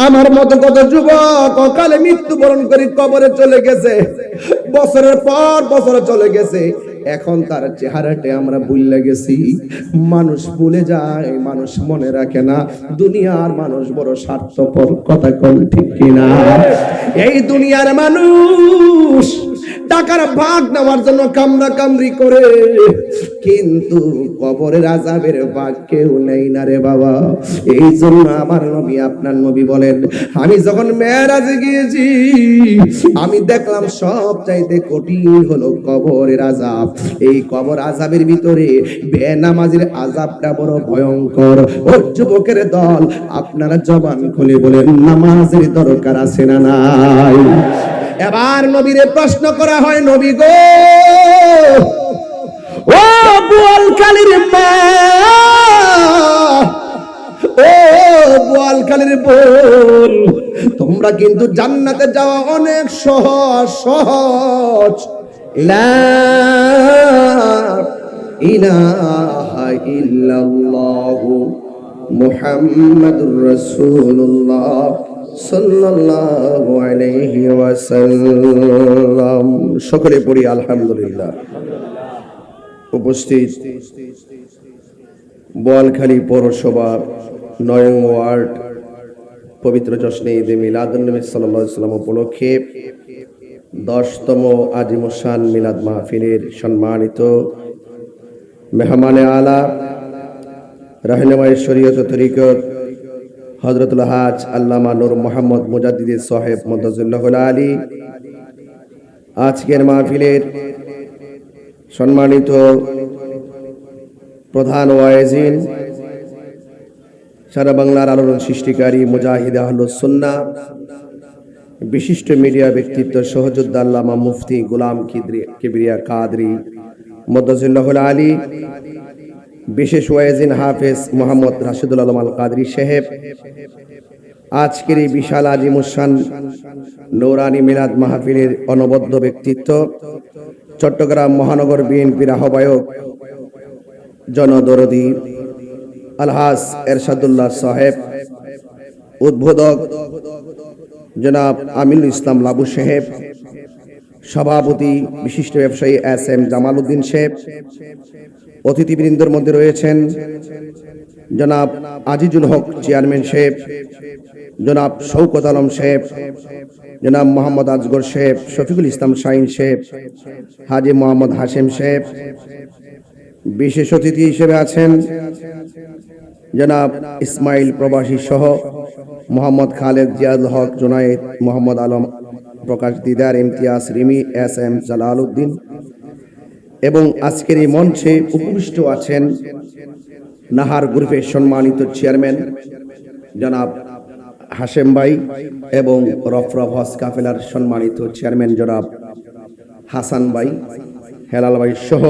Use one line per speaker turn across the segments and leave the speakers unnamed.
আমার মতো কত যুবক অকালে মৃত্যুবরণ করে কবরে চলে গেছে, বছরের পর বছর চলে গেছে, এখন তার চেহারাটা আমরা ভুলে গেছি। মানুষ ভুলে যায়, মানুষ মনে রাখে না। দুনিয়ার মানুষ বড় স্বার্থপর, কথা কোন ঠিক কিনা? এই দুনিয়ার মানুষ টাকার ভাগ নেওয়ার জন্য কামড়া কামড়ি করে, কিন্তু কবরের আযাবের ভাগ কেউ নেই না রে বাবা। এই জন্য আমার নবী, আপনার নবী বলেন, আমি যখন মেরাজে গিয়েছি আমি দেখলাম সব চাইতে কঠিন হলো কবরের আযাব। এই কবর আযাবের ভিতরে বেনামাজির আযাবটা বড় ভয়ঙ্কর। ও যুবকের দল, আপনারা জবান খুলে বলেন, নামাজের দরকার আছে না নাই? এবার নবীরে প্রশ্ন করা হয়, নবী গো, ও বোয়ালখালীর মা, ও বোয়ালখালীর বোন, তোমরা কিন্তু জান্নাতে যাওয়া অনেক সহজ সহজ। লা ইলাহা ইল্লাল্লাহু মুহাম্মাদুর রাসূলুল্লাহ সাল্লাল্লাহু আলাইহি ওয়াসাল্লাম। সকলে পড়ি আলহামদুলিল্লাহ। উপস্থিত বোয়ালখালী পৌরসভা ৯ ওয়ার্ড পবিত্র জশ্নে ঈদে মিলাদুন নবী সাল্লাল্লাহু আলাইহি ওয়াসাল্লাম উপলক্ষে ১০তম আজিমুশান মিলাদ মাহফিলের সম্মানিত মেহমানে আলা, রাহনুমায়ে শরীয়ত ও তরিকত হযরতুল হাজ আল্লামা নূর মোহাম্মদ মুজাদ্দিদ সাহেব মুদাজ্জিলুল আলী, আজকের মাহফিলের সম্মানিত প্রধান ওয়াইজিন, সারা বাংলার আলোড়ন সৃষ্টিকারী মুজাহিদ আহলুস সুন্নাহ, বিশিষ্ট মিডিয়া ব্যক্তিত্ব সহযোদ্ধা আল্লামা মুফতি গোলাম কিবরিয়া কাদরি মুদাজ্জিলুল আলী, বিশেষ ওয়াইজিন হাফেজ মোহাম্মদ রাশিদুল আলম আল কাদরি সাহেব, আজকের এই বিশাল আজিমুশান নূরানী মিলাদ মাহফিলের অনবদ্য ব্যক্তিত্ব, চট্টগ্রাম মহানগর বিএনপির আহ্বায়ক জনদরদি আলহাজ এরশাদুল্লাহ সাহেব, উদ্বোধক জনাব আমিনুল ইসলাম লাবু সাহেব, সভাপতি বিশিষ্ট ব্যবসায়ী এস.এম. জামাল উদ্দিন সাহেব, অতিথিবৃন্দর মধ্যে রয়েছেন জনাব আজিজুল হক চেয়ারম্যান সাহেব, জনাব শওকত আলম সাহেব, জনাব মোহাম্মদ আজগর সাহেব, শফিকুল ইসলাম শাহিন সাহেব, হাজি মোহাম্মদ হাশেম সাহেব, বিশেষ অতিথি হিসেবে আছেন জনাব ইসমাইল প্রবাসী সহ মোহাম্মদ খালেদ, জিয়াদ হক, জুনায়েদ, মোহাম্মদ আলম, প্রকাশ দিদার, ইমতিয়াজ, রিমি, এস.এম. জালাল উদ্দিন, এবং আজকের এই মঞ্চে উপবিষ্ট আছেন নাহার গ্রুপের সম্মানিত চেয়ারম্যান জনাব হাশেম ভাই এবং রফরফ হজ কাফেলার সম্মানিত চেয়ারম্যান জনাব হাসান ভাই, হেলাল ভাই সহ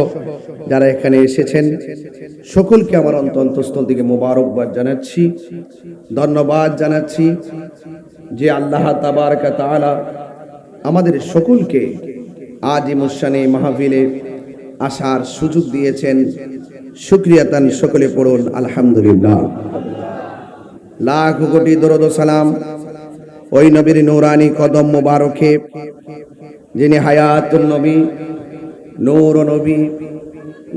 যারা এখানে এসেছেন, সকলকে আমার অন্তঃস্থল থেকে মোবারকবাদ জানাচ্ছি, ধন্যবাদ জানাচ্ছি যে আল্লাহ তাবারকা তাআলা আমাদের সকলকে আজিমুশানে মাহফিলে আসার সুযোগ দিয়েছেন। শুকরিয়াতান সকলে পড়ুন আলহামদুলিল্লাহ। লাখ কোটি দরুদ ও সালাম ওই নবীর নূরানী কদম মোবারকে, যিনি হায়াতুন নবী, নূর নবী,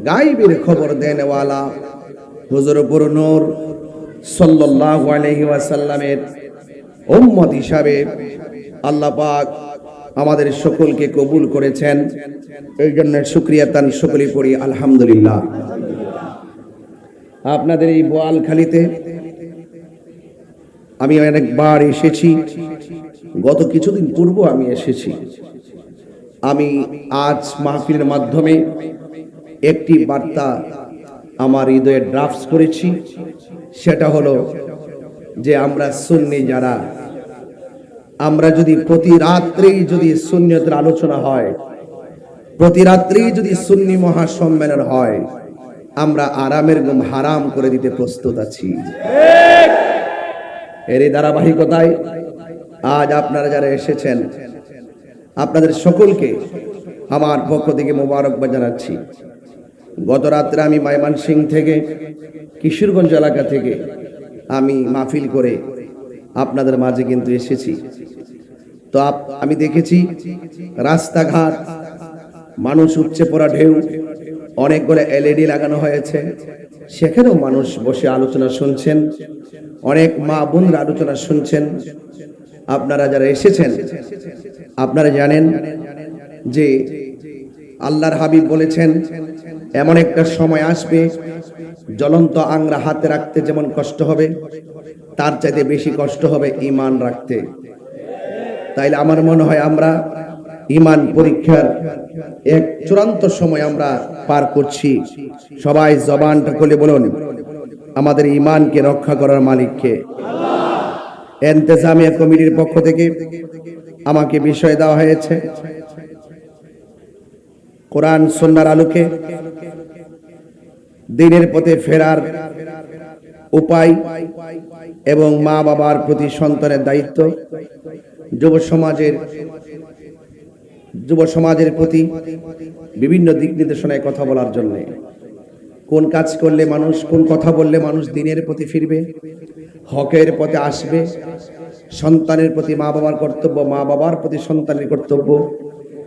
গায়বের খবর দেনওয়ালা হুজুর পুর নূর সাল্লাল্লাহু আলাইহি ওয়াসাল্লামের উম্মত হিসাবে আল্লাহ পাক আমাদের সকলকে কবুল করেছেন। এই জন্য শুকরিয়াতান সকলে পড়ি আলহামদুলিল্লাহ। আপনাদের এই বোয়ালখালীতে আমি অনেকবার এসেছি, গত কিছুদিন পূর্ব আমি এসেছি। আমি আজ মাহফিলের মাধ্যমে একটি বার্তা আমার হৃদয়ে ড্রাফট করেছি, সেটা হলো যে আমরা সুন্নি যারা, আমরা যদি প্রতি রাত্রেই যদি সুন্নিয়তের আলোচনা হয়, প্রতি রাত্রেই যদি সুন্নি মহাসম্মেলন হয়, আমরা আরামের ঘুম হারাম করে দিতে প্রস্তুত আছি। এর ধারাবাহিকতায় আজ আপনারা যারা এসেছেন, আপনাদের সকলকে আমার পক্ষ থেকে মোবারকবাদ জানাচ্ছি। গত রাত্রে আমি ময়মনসিংহ থেকে, কিশোরগঞ্জ এলাকা থেকে আমি মাহফিল করে আপনাদের মাঝে কিন্তু এসেছি। তো আমি দেখেছি রাস্তাঘাট মানুষ উপচে পড়া ঢেউ, অনেকগুলো এলইডি লাগানো হয়েছে, সেখানেও মানুষ বসে আলোচনা শুনছেন, অনেক মা বোনরা আলোচনা শুনছেন। আপনারা যারা এসেছেন আপনারা জানেন যে আল্লাহর হাবিব বলেছেন এমন একটা সময় আসবে জ্বলন্ত আংরা হাতে রাখতে যেমন কষ্ট হবে তার চাইতে বেশি কষ্ট হবে ঈমান রাখতে। তাইলে আমার মনে হয় আমরা ঈমান পরীক্ষার এক চূড়ান্ত সময় আমরা পার করছি। সবাই জবানটা খুলে বলুন, আমাদের ঈমানকে রক্ষা করার মালিক কে? ইন্তেজামিয়া কমিটির পক্ষ থেকে আমাকে বিষয় দেওয়া হয়েছে কোরআন সুন্নাহর আলোকে দ্বীনের পথে ফেরার উপায় এবং মা বাবার প্রতি সন্তানের দায়িত্ব, যুব সমাজের প্রতি বিভিন্ন দিক নির্দেশনায় কথা বলার জন্য। কোন কাজ করলে মানুষ, কোন কথা বললে মানুষ দ্বীনের প্রতি ফিরবে, হকের পথে আসবে, সন্তানের প্রতি মা বাবার কর্তব্য, মা বাবার প্রতি সন্তানের কর্তব্য,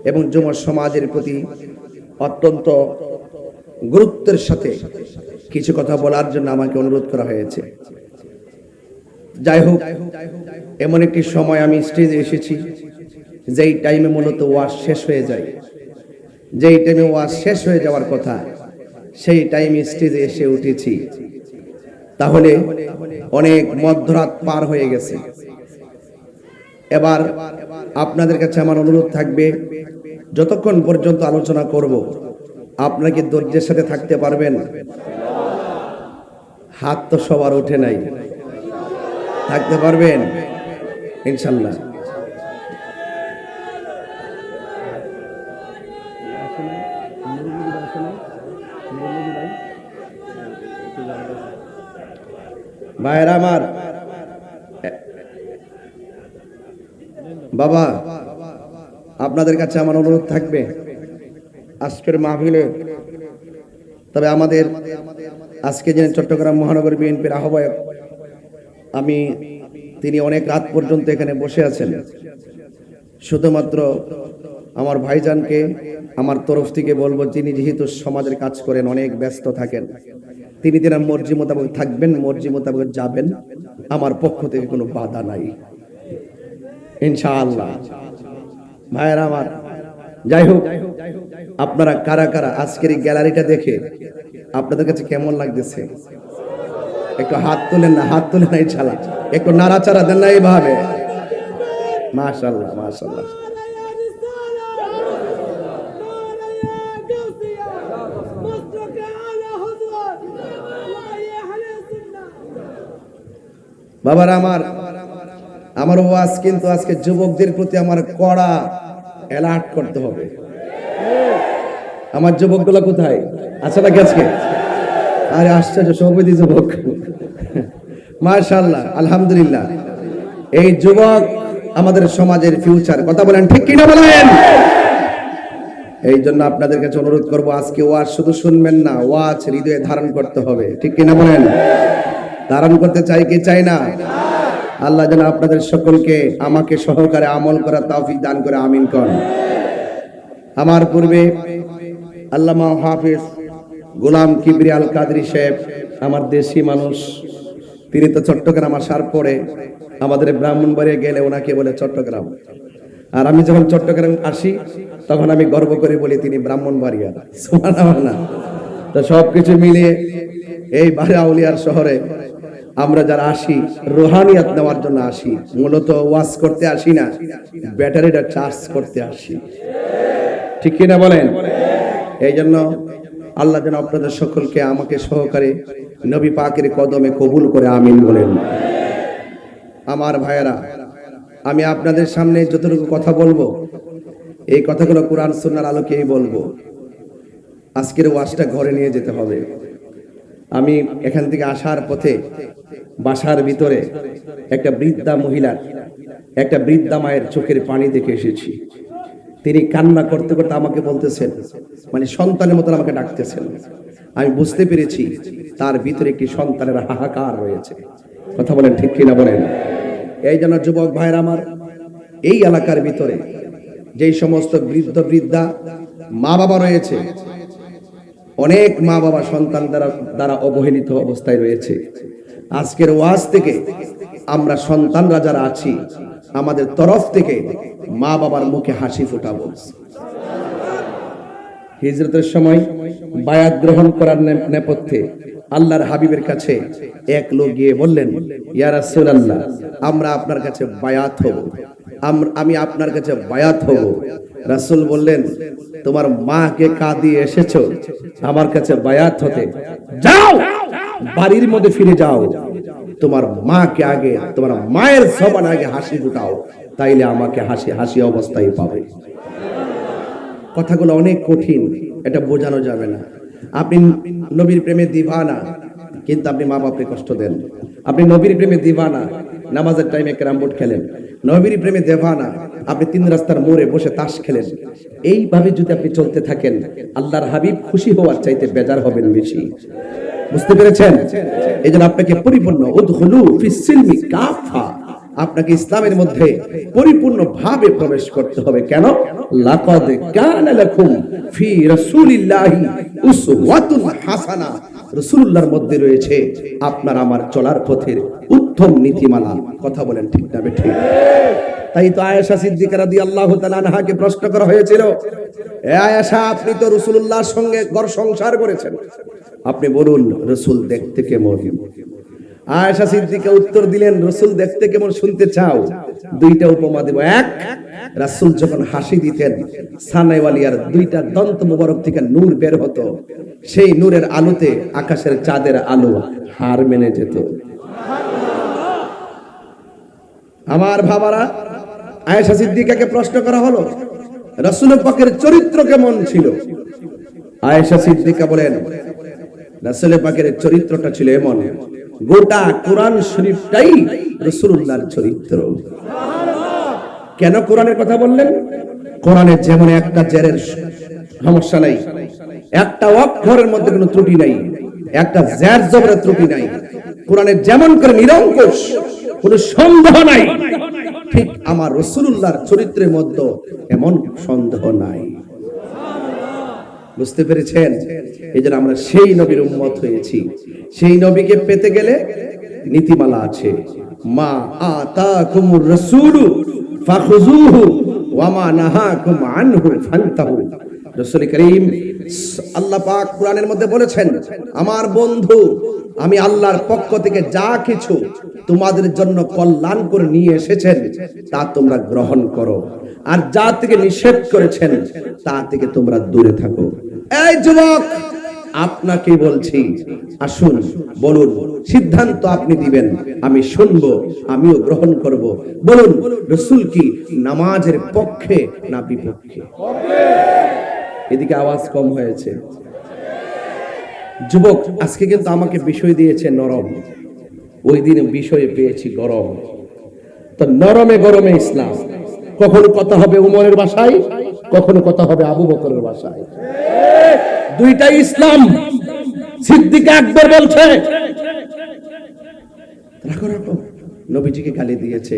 এবং যুব সমাজের প্রতি অত্যন্ত গুরুত্বের সাথে কিছু কথা বলার জন্য আমাকে অনুরোধ করা হয়েছে। যাই হোক, এমন একটি সময় আমি স্টেজে এসেছি যেই টাইমে মূলত ওয়াজ শেষ হয়ে যায়, যেই টাইমে ওয়াজ শেষ হয়ে যাওয়ার কথা সেই টাইমে স্টেজে এসে উঠেছি। তাহলে অনেক মধ্যরাত পার হয়ে গেছে। এবার আপনাদের কাছে আমার অনুরোধ থাকবে, যতক্ষণ পর্যন্ত আলোচনা করব আপনারা কি ধৈর্যের সাথে থাকতে পারবেন? হাত তো সবার ওঠে নাই, থাকতে পারবেন ইনশাল্লাহ? ভাইরা আমার, বাবা, আপনাদের কাছে আমার অনুরোধ থাকবে আজকের মাহফিলে, তবে আমাদের আজকে যিনি চট্টগ্রাম মহানগর বিএনপির আহ্বায়ক, তিনি অনেক রাত পর্যন্ত এখানে বসে আছেন। শুধুমাত্র আমার ভাইজানকে আমার তরফ থেকে বলবো, তিনি যেহেতু সমাজের কাজ করেন, অনেক ব্যস্ত থাকেন, তিনি তেনার মর্জি মোতাবেক থাকবেন, মর্জি মোতাবেক যাবেন, আমার পক্ষ থেকে কোনো বাধা নাই ইনশাআল্লাহ। ভাইয়েরা আমার, যাই হোক, আপনারা কারা কারা আজকের এই গ্যালারিটা দেখে আপনাদের কাছে কেমন লাগতেছে? একটু হাত তোলেন না, হাত তোলেন না, ইনশাআল্লাহ একটু নাড়াচাড়া দেন না এইভাবে। মাশাআল্লাহ মাশাআল্লাহ। বাবারা আমার ওয়াজ কিন্তু আজকে যুবকদের প্রতি আমার কড়া অ্যালার্ট করতে হবে। আমার যুবকগুলো কোথায় আছে নাকি আজকে? আরে আশ্চর্য, সভাপতি যুবক, মাশাআল্লাহ, আলহামদুলিল্লাহ। এই যুবক আমাদের সমাজের ফিউচার, কথা বলেন ঠিক কিনা বলেন? এই জন্য আপনাদের কাছে অনুরোধ করব, আজকে ওয়াজ শুধু শুনবেন না, ওয়াজ হৃদয়ে ধারণ করতে হবে, ঠিক কিনা বলেন? ধারণ করতে চাই কি চাই না? আল্লাহ যেন আপনাদের সকলকে আমাকে সহকারে আমল করার তৌফিক দান করে, আমিন কোন। আমার পূর্বে আল্লামা হাফেজ গোলাম কিবরিয়া আল কাদরি সাহেব, আমার দেশি মানুষ, তিনি তো চট্টগ্রাম আসার পরে আমাদের ব্রাহ্মণবাড়িয়া গেলে ওনাকে বলে চট্টগ্রাম, আর আমি যখন চট্টগ্রাম আসি তখন আমি গর্ব করে বলি তিনি ব্রাহ্মণবাড়িয়া। সুবহানাল্লাহ। তো সবকিছু মিলিয়ে এই বাড়িয়াউলিয়ার শহরে আমরা যারা আসি রুহানিয়াত নেওয়ার জন্য আসি, মূলত ওয়াজ করতে আসি না, ব্যাটারিটা চার্জ করতে আসি, ঠিক কিনা বলেন? এই জন্য আল্লাহ যেন আপনাদের সকলকে আমাকে সহকারে নবী পাকের কদমে কবুল করে, আমিন বলেন। আমার ভাইয়েরা, আমি আপনাদের সামনে যতটুকু কথা বলবো এই কথাগুলো কোরআন সুন্নাহর আলোকেই বলবো। আজকের ওয়াজটা ঘরে নিয়ে যেতে হবে। আমি এখান থেকে আসার পথে বাসার ভিতরে একটা বৃদ্ধা মহিলার, একটা বৃদ্ধা মায়ের চোখের পানি দেখে এসেছি। তিনি কান্না করতে করতে আমাকে বলতেছেন, মানে সন্তানের মতন আমাকে ডাকতেছেন। আমি বুঝতে পেরেছি তার ভিতরে একটি সন্তানের হাহাকার রয়েছে, কথা বলেন ঠিক কিনা বলেন? এই জন্য যুবক ভাইরা আমার, এই এলাকার ভিতরে যেই সমস্ত বৃদ্ধ বৃদ্ধা মা বাবা রয়েছে, অনেক মা বাবা সন্তান দ্বারা অবহেলিত অবস্থায় রয়েছে। আজকের ওয়াজ থেকে আমরা সন্তানরা যারা আছি, আমাদের তরফ থেকে মা বাবার মুখে হাসি ফোটাবো। হিজরতের সময় বায়াত গ্রহণ করার নেপথ্যে আল্লাহর হাবিবের কাছে এক লোক গিয়ে বললেন, ইয়া রাসূলুল্লাহ, আমরা আপনার কাছে বায়াত হব, আমি আপনার কাছে বায়াত হব। রাসূল বললেন, তোমার মাকে কাঁদিয়ে এসেছো আমার কাছে বায়াত হতে, যাও বাড়ির মধ্যে ফিরে যাও, তোমার মাকে আগে, তোমার মায়ের জবান আগে হাসি ফুটাও, তাইলে আমাকে হাসি হাসি অবস্থায় পাবে। কথাগুলো অনেক কঠিন, এটা বোঝানো যাবে না। আপনি নবীর প্রেমে দিবানা, কিন্তু আপনি মা বাপকে কষ্ট দেন। আপনি নবীর প্রেমে দিবানা, নামাজের টাইমে ক্যারাম বোর্ড খেলেন। নবীর প্রেমে দেবানা, আপনি তিন রাস্তার মোড়ে বসে তাস খেলেন। এইভাবে যদি আপনি চলতে থাকেন, আল্লাহর হাবিব খুশি হওয়ার চাইতে বেজার হবেন বেশি। বুঝতে পেরেছেন? এই জন্য আপনাকে পরিপূর্ণ উদখুলু ফিস সিলমি কাফা, আপনাকে ইসলামের মধ্যে পরিপূর্ণ ভাবে প্রবেশ করতে হবে। কেন? লাকাদ কানা লাকুম ফি রাসূলিল্লাহি উসওয়াতুন হাসানা, রাসূলুল্লাহর মধ্যে রয়েছে আপনার আমার চলার পথের উত্তম নীতিমালা। কথা বলেন ঠিক না বেঠিক? তাই তো আয়েশা সিদ্দিকা রাদিয়াল্লাহু তাআলা আনহাকে প্রশ্ন করা হয়েছিল, এ আয়েশা, আপনি তো রাসূলুল্লাহর সঙ্গে ঘর সংসার করেছেন, আপনি বলুন রাসূল দেখতে কেমন? আয়েশা সিদ্দিকা উত্তর দিলেন, রাসূল দেখতে কেমন শুনতে চাও? দুইটা উপমা দেব। এক, রাসূল যখন হাসি দিতেন, সানাইওয়ালিয়ার দুইটা দন্ত মুবারক থেকে নূর বের হতো, সেই নূরের আলোতে আকাশের চাঁদের আলো হার মেনে যেত। আমার ভাবারা, আয়েশা সিদ্দিকাকে প্রশ্ন করা হলো, রাসূল পাকের চরিত্র কেমন ছিল? আয়েশা সিদ্দিকা বলেন, রাসূল পাকের চরিত্রটা ছিল এমন, গোটা কোরআন শরীফটাই রাসূলুল্লাহর চরিত্র। কেন কোরআনের কথা বললেন? কোরআনে যেমন একটা জেরের সমস্যা নাই, একটা অক্ষরের মধ্যে কোনো ত্রুটি নাই, একটা জের জবরের ত্রুটি নাই। কোরআনে যেমন করে নিরঙ্কুশ, কোনো সন্দেহ নাই, ঠিক আমার রাসূলুল্লাহর চরিত্রের মধ্যে এমন সন্দেহ নাই। বুঝতে পেরেছেন? এই জন্য আমরা সেই নবীর উম্মত হয়েছি। সেই নবীকে পেতে গেলে নীতিমালা আছে। মা আতাকুমুর রাসূলু ফাখুযুহু ওয়া মা নাহাকুম আনহু ফান্তাহু। রাসূল করিম আল্লাহ পাক কোরআনের মধ্যে বলেছেন, আমার বন্ধু, আমি আল্লাহর পক্ষ থেকে যা কিছু তোমাদের জন্য কল্যাণ করে নিয়ে এসেছেন তা তোমরা গ্রহণ করো, আর যা থেকে নিষেধ করেছেন তা থেকে তোমরা দূরে থাকো। এই যুবক, আপনাকে বলছি, আসুন বলুন, সিদ্ধান্ত আপনি দিবেন, আমি শুনবো, আমিও গ্রহণ করব। বলুন, রাসূল কি নামাজের পক্ষে না বিপক্ষে? এদিকে আওয়াজ কম হয়েছে। যুবক, আজকে কিন্তু আমাকে বিষয় দিয়েছে নরম, ওই দিন বিষয়ে পেয়েছি গরম। তো নরমে গরমে ইসলাম। কখনো কথা হবে উমরের ভাষায়, কখনো কথা হবে আবু বকরের ভাষায়। দুইটাই ইসলাম। সিদ্দিক আকবর বলছে, রাখো রাখো, নবীজিকে গালি দিয়েছে,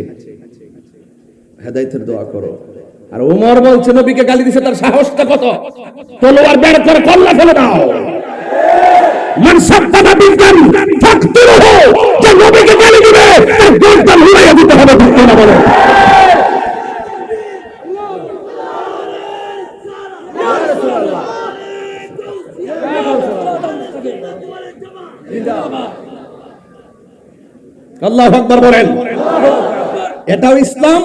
হেদায়েতের দোয়া করো। আর উমর বলছে, নবীকে গালি দিয়েছে, তার সাহসটা কত? তলোয়ার বের করে কল্লা ফেলে দাও। মান সাব্বানা বিলকান ফাকতুরহু, যে নবীকে গালি দিবে তার গর্দান উড়াইয়া দিতে হবে। ঠিক না বলো? আল্লাহু আকবার বলেন। এটাও ইসলাম,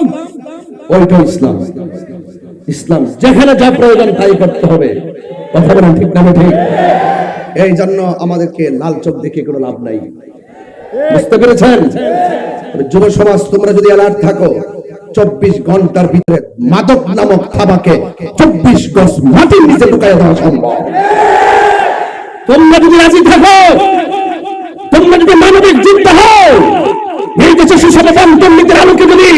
ওইটাও ইসলাম। ইসলাম যেখানে যা প্রয়োজন তাই করতে হবে। কথা বলেন ঠিক না ঠিক? এই জন্য আমাদেরকে লাল চোখ দেখে কোনো লাভ নাই। বুঝতে পেরেছেন? যুব সমাজ, তোমরা যদি অ্যালার্ট থাকো, 24 ঘন্টার ভিতরে মাদক নামক থাবাকে 24 গজ মাটির নিচে ঢুকাইয়া দেওয়া সম্ভব। তোমরা যদি রাজি থাকো, তোমরা যদি মানবিক যুদ্ধ হও, এই দেশে সুষম বন্টন নীতির আলোকে যদি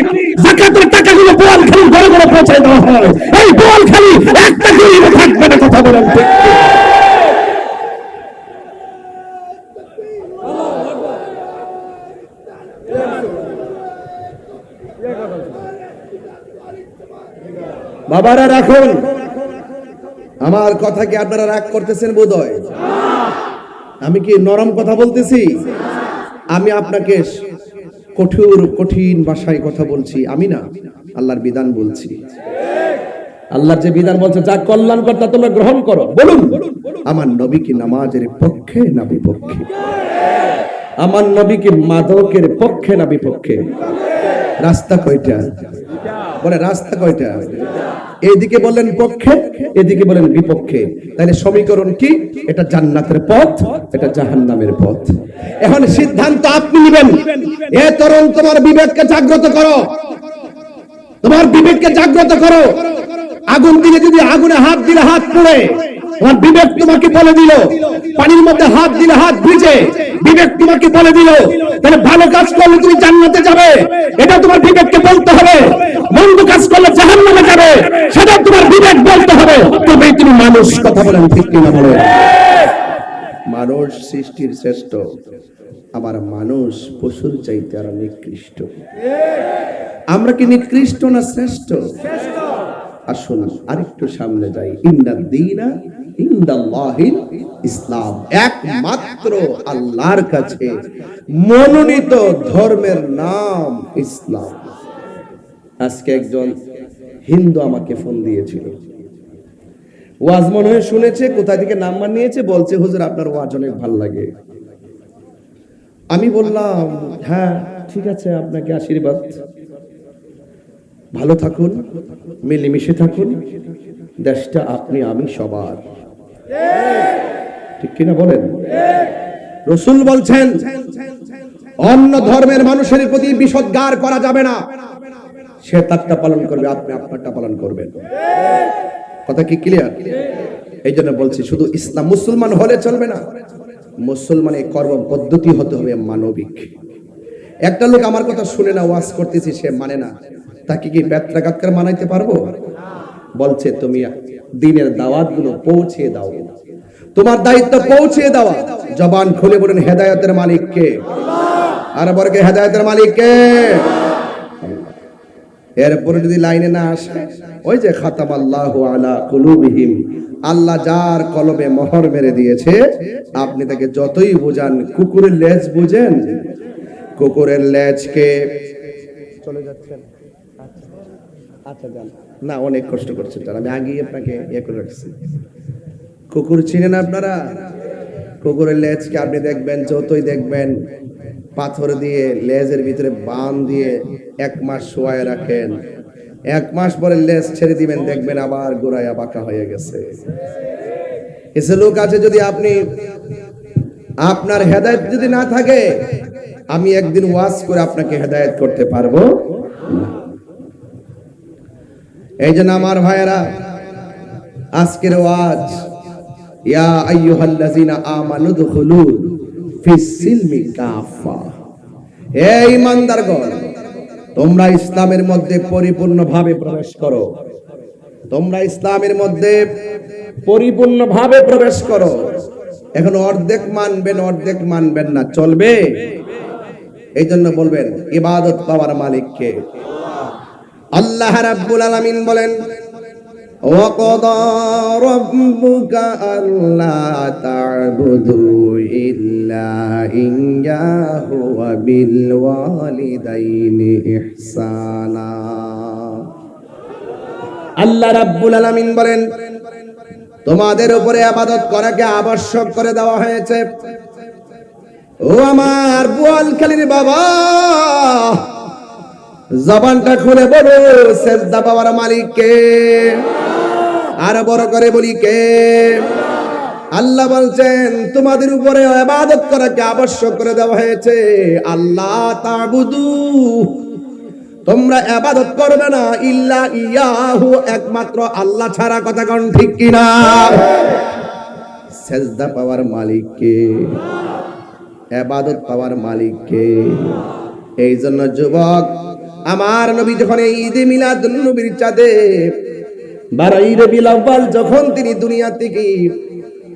যাকাতের টাকাগুলো বোয়ালখালী ঘরে ঘরে পৌঁছায় দেওয়া হয়, এই বোয়ালখালী একটা গরিব থাকবে না। কথা বলেন ঠিক? বাবারা রাখুন, আমার কথা কি আপনারা রাগ করতেছেন বোধহয়? আমি কি নরম কথা বলতেছি? আমি আপনাকে কঠিন ভাষায় কথা বলছি, আমি না, আল্লাহর বিধান বলছি। আল্লাহর যে বিধান বলছে যা কল্যাণকর তা তোমরা গ্রহণ করো। বলুন, আমার নবী কি নামাজের পক্ষে না বিপক্ষে? আমার নবী কি মাদকের পক্ষে না বিপক্ষে? রাস্তা কয়টা? বলে রাস্তা কয়টা? এইদিকে বলেন পক্ষে, এদিকে বলেন বিপক্ষে। তাহলে সমীকরণ কি? এটা জান্নাতের পথ, এটা জাহান্নামের পথ। এখন সিদ্ধান্ত আপনি নেবেন। এ তরুণ, তোমার বিবেককে জাগ্রত করো, তোমার বিবেককে জাগ্রত করো। আগুন দিলে যদি আগুনে হাত দিলে হাত পুড়ে, তোমার বিবেক তোমাকে বলে দিল পানির মধ্যে হাত দিলে হাত ভিজে, বিবেক তোমাকে বলে দিল তাহলে ভালো কাজ করলে তুমি জান্নাতে যাবে, এটা তোমার বিবেককে বলতে হবে। মন্দ কাজ করলে জাহান্নামে যাবে, সেটা তোমার বিবেক বলতে হবে। তবেই তুমি মানুষ। কথা বলেন ঠিক কিনা বলেন? মানুষ সৃষ্টির শ্রেষ্ঠ, আবার মানুষ পশুর চাইতে আরো নিকৃষ্ট। আমরা কি নিকৃষ্ট না শ্রেষ্ঠ? আসুন আরেকটু সামনে যাই। ইন্নাদ-দীনা ইনদাল্লাহিল ইসলাম, একমাত্র আল্লাহর কাছে মনোনীত ধর্মের নাম ইসলাম। আজকে একজন হিন্দু আমাকে ফোন দিয়েছিল, ওয়াজ মনে হয় শুনেছে, কোথা থেকে নাম্বার নিয়েছে, বলছে হুজুর আপনার ওয়াজ অনেক ভালো লাগে। আমি বললাম হ্যাঁ ঠিক আছে, আপনাকে আশীর্বাদ, ভালো থাকুন, মিলেমিশে থাকুন, দেশটা আপনি আমি সবার। ঠিক কিনা বলেন? রাসূল বলছেন অন্য ধর্মের মানুষের প্রতি বিষোদ্গার করা যাবে না। সে তারটা পালন করবে, আপনি আপনারটা পালন করবেন। কথা কি ক্লিয়ার? এই জন্য বলছি শুধু ইসলাম মুসলমান হলে চলবে না, মুসলমানের কর্ম পদ্ধতি হতে হবে মানবিক। একটা লোক আমার কথা শুনে না, ওয়াজ করতেছি, সে মানে না, তাকে কি বেত্রাঘাতকার মানাইতে পারবো? বলছে তুমি দ্বীনের দাওয়াতগুলো পৌঁছে দাও, তোমার দায়িত্ব পৌঁছে দেওয়া। জবান খুলে বলেন হেদায়েতের মালিক কে? আল্লাহ। আর বর্গে হেদায়েতের মালিক কে? এরপরে যদি লাইনে না আসে, ওই যে খাতামাল্লাহু আলা কুলুবিহিম, আল্লাহ যার কলবে মোহর মেরে দিয়েছে, আপনি তাকে যতই বুঝান, কুকুরের লেজ বুঝেন? কুকুরের লেজকে চলে যাচ্ছেন, আচ্ছা যান না, অনেক কষ্ট করছেন, আমি আগেই আপনাকে ইয়ে করে রাখছি। কুকুর চিনেন আপনারা? কুকুরের লেজকে আপনি দেখবেন, যতই দেখবেন পাথর দিয়ে লেজের ভিতরে বান দিয়ে 1 মাস শোয়ায় রাখেন, 1 মাস পরে লেজ ছেড়ে দিবেন, দেখবেন আবার গোড়ায়া বাঁকা হয়ে গেছে। এসে লোক আছে, যদি আপনি আপনার হেদায়েত যদি না থাকে, আমি একদিন ওয়াজ করে আপনাকে হেদায়েত করতে পারবো না। এই জন্য আমার ভাইয়েরা, আজকের ওয়াজ ইয়া আইয়ুহাল্লাযিনা আমানু দুখুলু ফিস সিলমি কাফা, হে ঈমানদারগণ, তোমরা ইসলামের মধ্যে পরিপূর্ণভাবে প্রবেশ করো। তোমরা ইসলামের মধ্যে পরিপূর্ণভাবে প্রবেশ করো। এখন অর্ধেক মানবেন, অর্ধেক মানবেন না, চলবে? এই জন্য বলবেন ইবাদত পাওয়ার মালিক কে? আল্লাহ রাব্বুল আলামিন বলেন ওয়াকাদা রাব্বুকা আল্লা তা'বুদু ইল্লা ইয়্যাহু ওয়া বিল ওয়ালিদাইনি ইহসানা। আল্লাহ রাব্বুল আলামিন বলেন তোমাদের উপরে ইবাদত করাকে আবশ্যক করে দেওয়া হয়েছে। ও আমার বোয়ালখালীর বাবা, জবানটা খুলে বলো সেজদা পাওয়ার মালিক কে? আর বড় করে বলি কে? আল্লাহ বলছেন তোমাদের উপরে ইবাদত করাকে আবশ্যক করে দেওয়া হয়েছে। আল্লাহ তা'বুদু, তোমরা ইবাদত করবে না, ইল্লা ইয়াহু, একমাত্র আল্লাহ ছাড়া। কথা কোন ঠিক কিনা? সেজদা পাওয়ার মালিক কে? ইবাদত পাওয়ার মালিক কে? এই জন্য যুবক, আমার নবী যখন ঈদে মিলাদুন নবীর চাঁদে 12 রবিউল আউয়াল যখন তিনি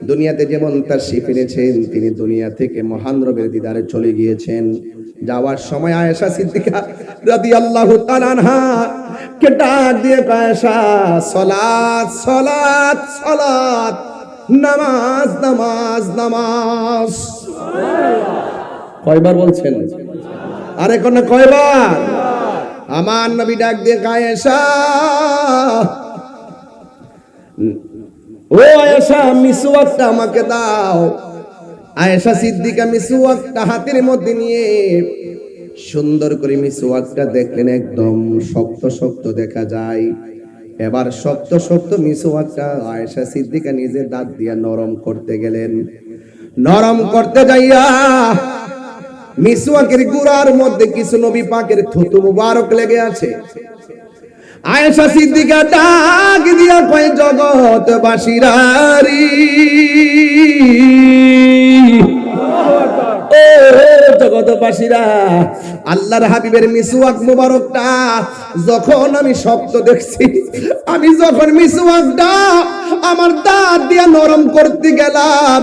দুনিয়াতে যেমন তাশরীফ এনেছেন, তিনি দুনিয়া থেকে মহান রবের দিদারে চলে গিয়েছেন। যাওয়ার সময় আয়েশা সিদ্দিকা রাদিয়াল্লাহু তাআলা আনহা কে ডাক দিয়ে আয়েশা, সালাত সালাত সালাত, নামাজ নামাজ নামাজ। কয়বার বলছেন? আরে কোন কয়বার? আমার নবী ডাক দিয়ে আয়েশা, ও আয়েশা মিসওয়াকটা আমাকে দাও। আয়েশা সিদ্দিকা মিসওয়াকটা হাতের মধ্যে নিয়ে সুন্দর করে মিসওয়াকটা দেখলেন, একদম শক্ত শক্ত দেখা যায়। এবার শক্ত শক্ত মিসওয়াকটা আয়েশা সিদ্দিকা নিজে দাঁত দিয়া নরম করতে গেলেন। নরম করতে যাইয়া মিসওয়াকের গুড়ার মধ্যে কিছু নবী পাকের থুতু মুবারক লেগে আছে। আয়েশা সিদ্দিকা ডাক দিয়া কয়, জগৎবাসীরারি, ও জগৎবাসীরা, আল্লাহর হাবিবের মিসওয়াক মুবারকটা যখন আমি শক্ত দেখছি, আমি যখন মিসওয়াকটা আমার দাঁত দিয়া নরম করতে গেলাম,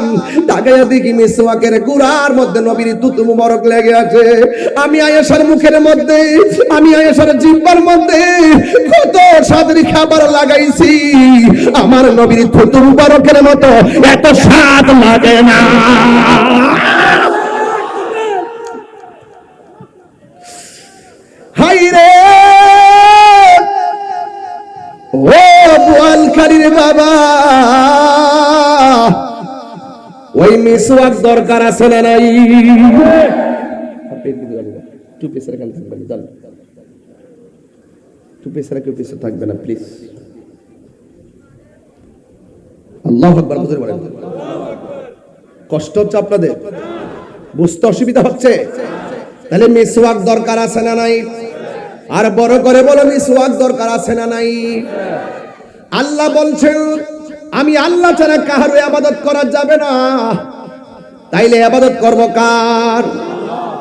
তাকাইয়া দেখি মিসওয়াকের গুড়ার মধ্যে নবীর থুতু মুবারক লেগে আছে। আমি আয়েশার মুখের মধ্যে, আমি আয়েশার জিহ্বার মধ্যে কত স্বাদের খাবার লাগাইছি, আমার নবীর থুতু মুবারকের মতো এত স্বাদ লাগে না। হাইরে ও বোয়ালখালীর বাবা, ওই মিসওয়াক দরকার আছে না নাই? টুপি ছাড়া কেন থাকবেন? টুপি ছাড়া কেউ পিছনে থাকবে না প্লিজ। আল্লাহু আকবার বলেন। কষ্ট হচ্ছে আপনাদের? বুঝতে অসুবিধা হচ্ছে? তাহলে মিসওয়াক দরকার আছে না নাই? আর বড় করে বলো, মিসওয়াক দরকার আছে না নাই? আল্লাহ বলছেন, আমি আল্লাহ ছাড়া কারো ইবাদত করা যাবে না। তাইলে ইবাদত করব কার?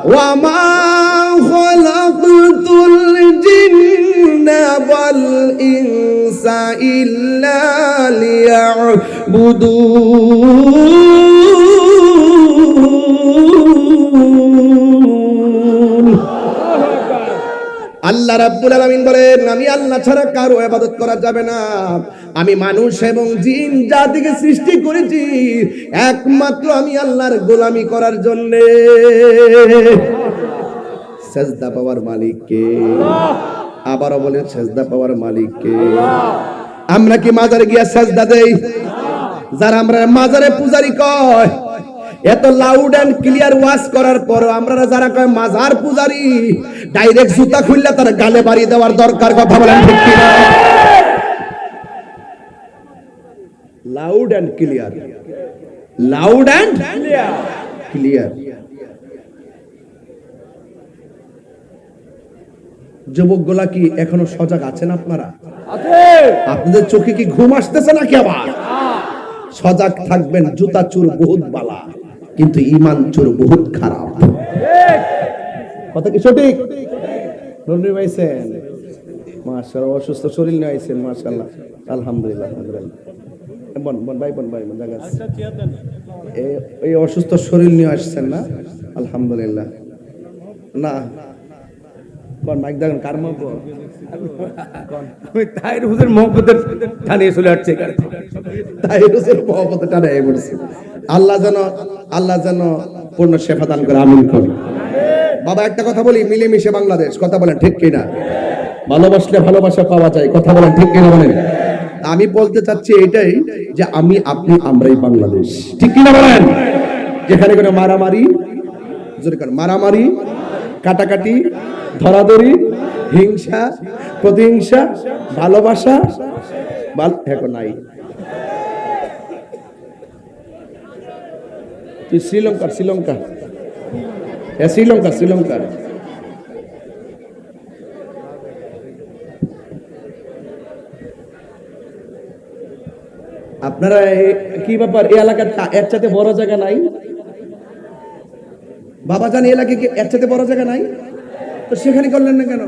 ওয়া মা খালাকতুল জিন্না ওয়াল ইনসা ইল্লা লিয়াবুদুন। আল্লাহ রাব্বুল আলামিন বলেন, আমি আল্লাহ ছাড়া কারো ইবাদত করা যাবে না। আমি মানুষ এবং জিন জাতিকে সৃষ্টি করেছি একমাত্র আমি আল্লাহর গোলামি করার জন্য। সেজদা পাওয়ার মালিক কে? আবারও বলেন, সেজদা পাওয়ার মালিক কে? আমরা কি মাজারে গিয়া সেজদা দেই? যারা আমরা মাজারে পূজারি কয়, এত লাউড এন্ড ক্লিয়ার ওয়াজ করার পর আমরা যারা কয় মাজার পূজারি, ডাইরেক্ট জুতা খুললে তার গালে বাড়ি দেওয়ার দরকার। কথা বলেন ঠিক কি না? Loud and clear, loud and clear. যুবকগুলা কি এখনো সজাগ আছেন? আপনারা আপনাদের চোখে কি ঘুম আসতেছে নাকি? আবার সজাগ থাকবেন। জুতা চুর বহুত বালা, কিন্তু ঈমান চোর বহুত খারাপ। কথা কি সঠিক? নবী ভাইছেন মাশাআল্লাহ, অসুস্থ শরীর নিয়ে আইছেন মাশাআল্লাহ, আলহামদুলিল্লাহ আলহামদুলিল্লাহ। বন বন ভাই, বন ভাই, জায়গা এই অসুস্থ শরীর নিয়ে আসছেন না? আলহামদুলিল্লাহ। না কোন মাইক দেখেন কার মত তাইর হুজুর মোহাম্মদের টানিয়ে চলে আসছে, তাইর হুজুর মোহাম্মদের টানিয়ে পড়ছে। আল্লাহ যেন পূর্ণ শেফা দান করে, আমিন করুন। বাবা একটা কথা বলি, মিলেমিশে বাংলাদেশ। কথা বলেন ঠিক কিনা? ভালোবাসলে ভালোবাসা পাওয়া যায়। কথা বলেন ঠিক কিনা? বলেন। আমি বলতে চাচ্ছি এটাই যে আমি আপনি আমরাই বাংলাদেশ। ঠিক কিনা বলেন? যেখানে কোনো মারামারি, মারামারি, কাটাকাটি, ধরাধরি, হিংসা, প্রতিহিংসা, ভালোবাসা এখন নাই। শ্রীলঙ্কা শ্রীলঙ্কা শ্রীলঙ্কা শ্রীলঙ্কা আপনারা কি ব্যাপার? এই এলাকার এর চাইতে বড় জায়গা নাই? বাবা জানি এলাকায় কি এর চাইতে বড় জায়গা নাই? তো সেখানে করলেন না কেন?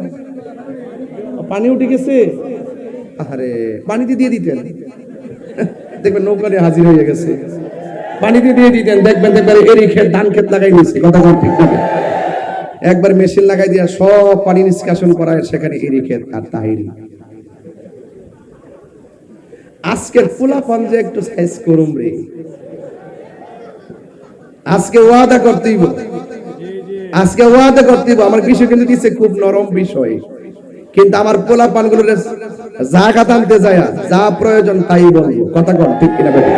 পানি উঠে গেছে। আরে পানিতে দিয়ে দিতেন, দেখবেন নৌকা নিয়ে হাজির হয়ে গেছে। পানিতে দিয়ে দিতেন, দেখবেন দেখবেন এরই ক্ষেত ধান ক্ষেত লাগাই নিয়েছে। কথা ঠিক একবার মেশিন লাগাই দিয়া সব পানি নিষ্কাশন করায়, সেখানে ইরিকেট আর তাহিরি। আজকের পোলাপান যে একটু সাইজ করুম রে, আজকে ওয়াদা করতেইব, আজকে ওয়াদা করতেইব। আমার বিষয় কিন্তু দিচ্ছে খুব নরম বিষয়, কিন্তু আমার পোলাপান গুলো জাকাত আনতে যায়, যা প্রয়োজন তাই বলবো। কথা কন ঠিক কিনা বেটা?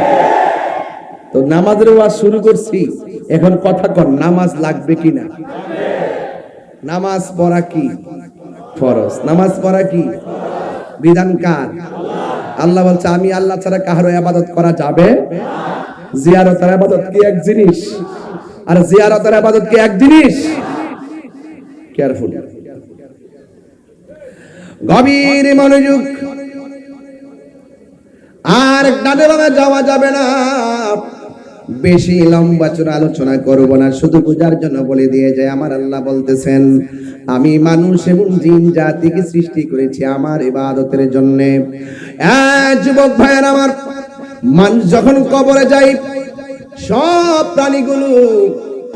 তো নামাজের ওয়াজ শুরু করছি, এখন কথা কন, নামাজ লাগবে কিনা? নামাজ পড়া কি ফরজ? নামাজ পড়া কি বিধান কার? আল্লাহ বলছে আমি আল্লাহ ছাড়া কারো ইবাদত করা যাবে না। জিয়ারতের ইবাদত কি এক জিনিস, আর জিয়ারতের ইবাদত কি এক জিনিস? কেয়ারফুল, গভীর মনোযোগ। আর ডানে বামে যাওয়া যাবে না, বেশি লম্বা চূড়া আলোচনা করব না, শুধু বুঝার জন্য বলে দিয়ে যায়। আমার আল্লাহ বলতেছেন আমি মানুষ এবং জিন জাতিকে সৃষ্টি করেছি আমার ইবাদতের জন্য। যুবক ভাইয়ের আমার, মানুষ যখন কবরে যায়, সব প্রাণীগুলো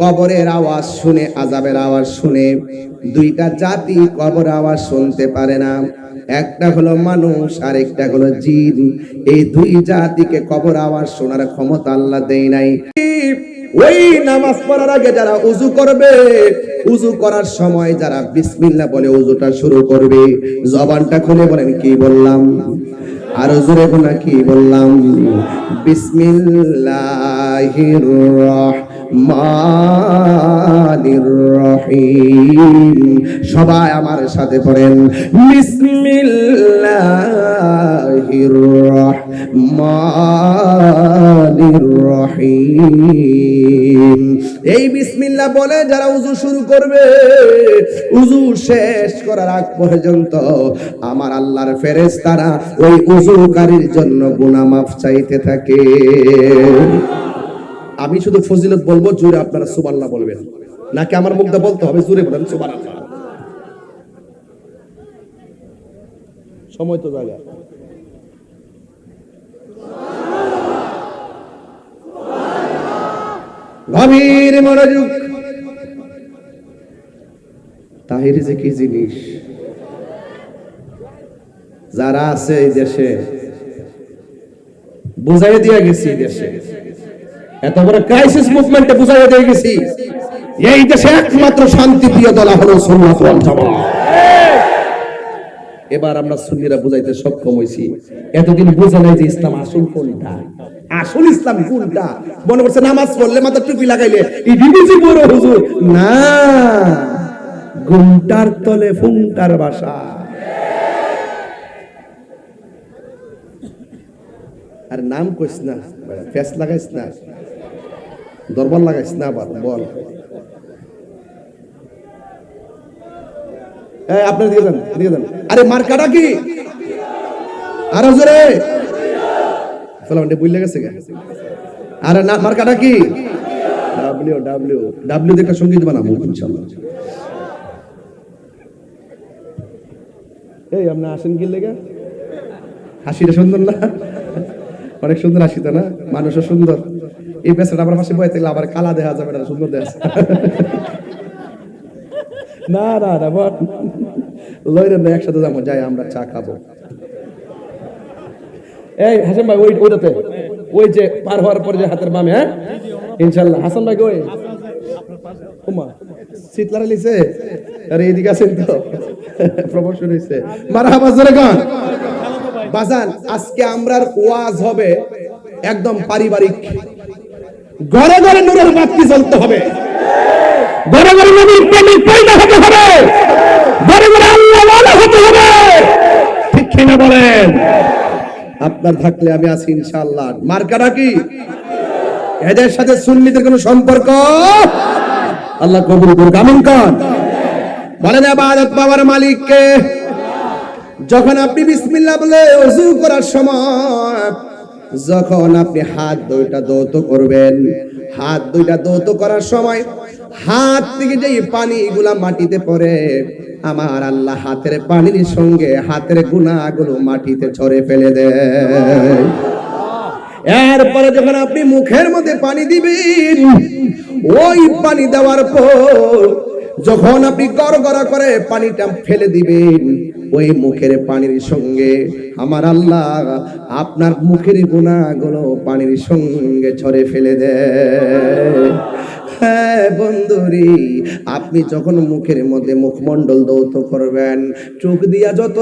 কবরের আওয়াজ শুনে, আযাবের আওয়াজ শুনে। দুইটা জাতি কবর আওয়াজ শুনতে পারে না, একটা হলো মানুষ আর একটা হলো জিন। এই দুই জাতিকে কবর আওয়াজ শোনার ক্ষমতা আল্লাহ দেয় নাই। ওই নামাজ পড়ার আগে যারা ওযু করবে, ওযু করার সময় যারা বিসমিল্লাহ বলে ওযুটা শুরু করবে, জবানটা খুলে বলেন কি বললাম? আর জোরে বলা কি বললাম? বিসমিল্লাহির রহমানির রহিম। সবাই আমার সাথে পড়েন, বিসমিল্লাহির রহমানির রহিম। এই বিসমিল্লাহ বলে যারা ওযু শুরু করবে, ওযু শেষ করার আগ পর্যন্ত আমার আল্লাহর ফেরেশতারা ওই ওযুকারীর জন্য গুনাহ মাফ চাইতে থাকে। আমি শুধু ফজিলত বলবো, জোরে আপনারা সুবহানাল্লাহ বলবেন, নাকি আমার মুখটা বলতে হবে? জোরে বলেন সুবহানাল্লাহ। সময় তো জায়গা। গভীর মনোযোগ। তাহিরি যে কি জিনিস, যারা আছে এই দেশে বুঝাই দিয়ে গেছি, দেশে এত বড় ক্রাইসিস মুভমেন্টে বুঝাই দিয়ে গেছি, এই দেশে একমাত্র শান্তিপ্রিয় দল হলো সুন্নাত ওয়াল জামাত। এবার আমরা সুন্নিরা বুঝাইতে সক্ষম হইছি। এতদিন বুঝে নাই যে ইসলাম আসল কোনটা, আসল ইসলাম কোনটা। মনে করছে নামাজ পড়লে মাথা টুপি লাগাইলে এই বিবিজি বড় হুজুর না, ঘুমটার তলে ফুংটার বাসা। আর নাম কইস না, ফেস লাগাইস না, দরবার লাগাইস না, আবার বল। আপনার দিকে যান, দিকে যান। আরে মার্কাটা কি? আরো জোরে বুঝলে গেছে। আরে না, মার্কাটা কি? ডাব্লিউ ডাব্লিউ ডাব্লিউ দেখে সঙ্গীত বানাবো ইনশাআল্লাহ। এই আপনি আসেন কি লেগে? হাসিটা সুন্দর না? অনেক সুন্দর হাসি তো না? মানুষও সুন্দর। এই পেছনে আমার পাশে বয়ে থাকলে আবার কালা দেখা যাবে না, সুন্দর দেখা না। না না বল, লইরেন না, একসাথে যাবো, যাই আমরা চা খাবো। এই হাসান ভাই, ওইটাতে ওই যে পার হওয়ার পরে যে হাতের বামে, হ্যাঁ ইনশাল্লাহ। হাসান ভাই ওই শীতলারে লিছে, আরে এদিকে আছেন তো, প্রমোশন হয়েছে। মারহাবা জোরে গান বাজান। আজকে আমরার ওয়াজ হবে একদম পারিবারিক। ঘরে ঘরে নূরের বাতি জ্বলতে হবে, ঘরে ঘরে নবীর প্রেমিক পয়দা হতে হবে, ঘরে ঘরে আল্লাহ ওয়ালা হতে হবে। ঠিক কিনা বলেন? আপনার থাকলে আমি আছি ইনশাআল্লাহ। মার্কাটা কি? এদের সাথে সুন্নিদের কোনো সম্পর্ক আল্লাহ কবুল করুক, আমিন কোন। বলেন ইবাদত পাওয়ার মালিক কে? যখন আপনি বিসমিল্লাহ বলে ওযু করার সময়, যখন আপনি হাত দুইটা ধৌত করবেন, হাত দুইটা ধৌত করার সময় হাত থেকে যে পানিগুলা মাটিতে পড়ে, আমার আল্লাহ হাতের পানির সঙ্গে হাতের গুনাহগুলো মাটিতে ছড়ে ফেলে দেয়। এরপরে যখন আপনি মুখের মধ্যে পানি দিবেন, ওই পানি দেওয়ার পর যখন আপনি গড়গড়া করে পানিটা ফেলে দিবেন, ওই মুখের পানির সঙ্গে আমার আল্লাহ আপনার মুখের গুনাহগুলো পানির সঙ্গে ঝরে ফেলে দেয়। হ্যাঁ বন্ধুরি, আপনি যখন মুখের মধ্যে মুখমণ্ডল দৌত করবেন, চোখ দিয়া যত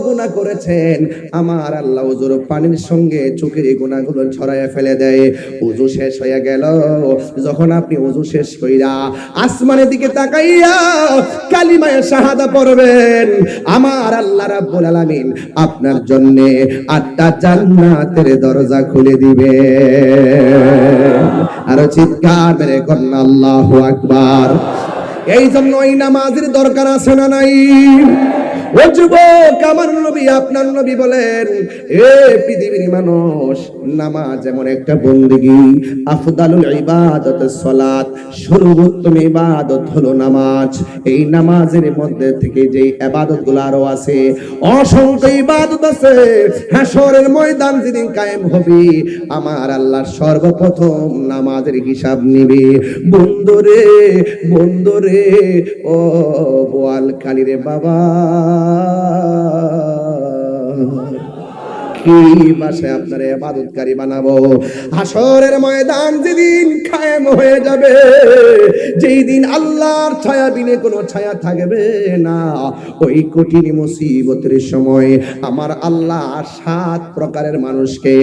গুনাহ করেছেন আমার আল্লাহ ওজুর পানির সঙ্গে চোখের এই গুনাহগুলো ছড়াইয়া ফেলে দেয়। ওযু শেষ হয়ে গেল, যখন আপনি ওযু শেষ কইরা আসমানের দিকে তাকাইয়া কালিমায়ে শাহাদা পড়বেন, আমার আল্লাহ রাব্বুল আলামিন আপনার জন্য 8টা জান্নাতের দরজা খুলে দিবে। আর চিৎকার মেরে কন্না আল্লাহু আকবার। এই জন্য এই নামাজের দরকার আছে না নাই? ও যুবক, আমার নবী আপনার নবী বলেন, এ পৃথিবীর মানুষ, নামাজ এমন একটা বন্দেগী, আফদালুল ইবাদতুস সালাত, সর্বোত্তম ইবাদত হলো নামাজ। এই নামাজের মধ্যে থেকে যে ইবাদতগুলো আরো আছে, অসংখ্য ইবাদত আছে, হাশরের ময়দান যেদিন কায়েম হবে আমার আল্লাহ সর্বপ্রথম নামাজের হিসাব নিবে। বন্ধুরে বন্ধুরে, ও বোয়ালখালীর বাবা, কি ভাষায় আপনার ইবাদতকারী বানাবো? হাশরের ময়দান যেদিন কায়েম হয়ে যাবে, যেই দিন আল্লাহর ছায়া বিনে কোনো ছায়া থাকবে না, ওই কঠিন মুসিবতের সময় আমার আল্লাহ 7 প্রকারের মানুষকে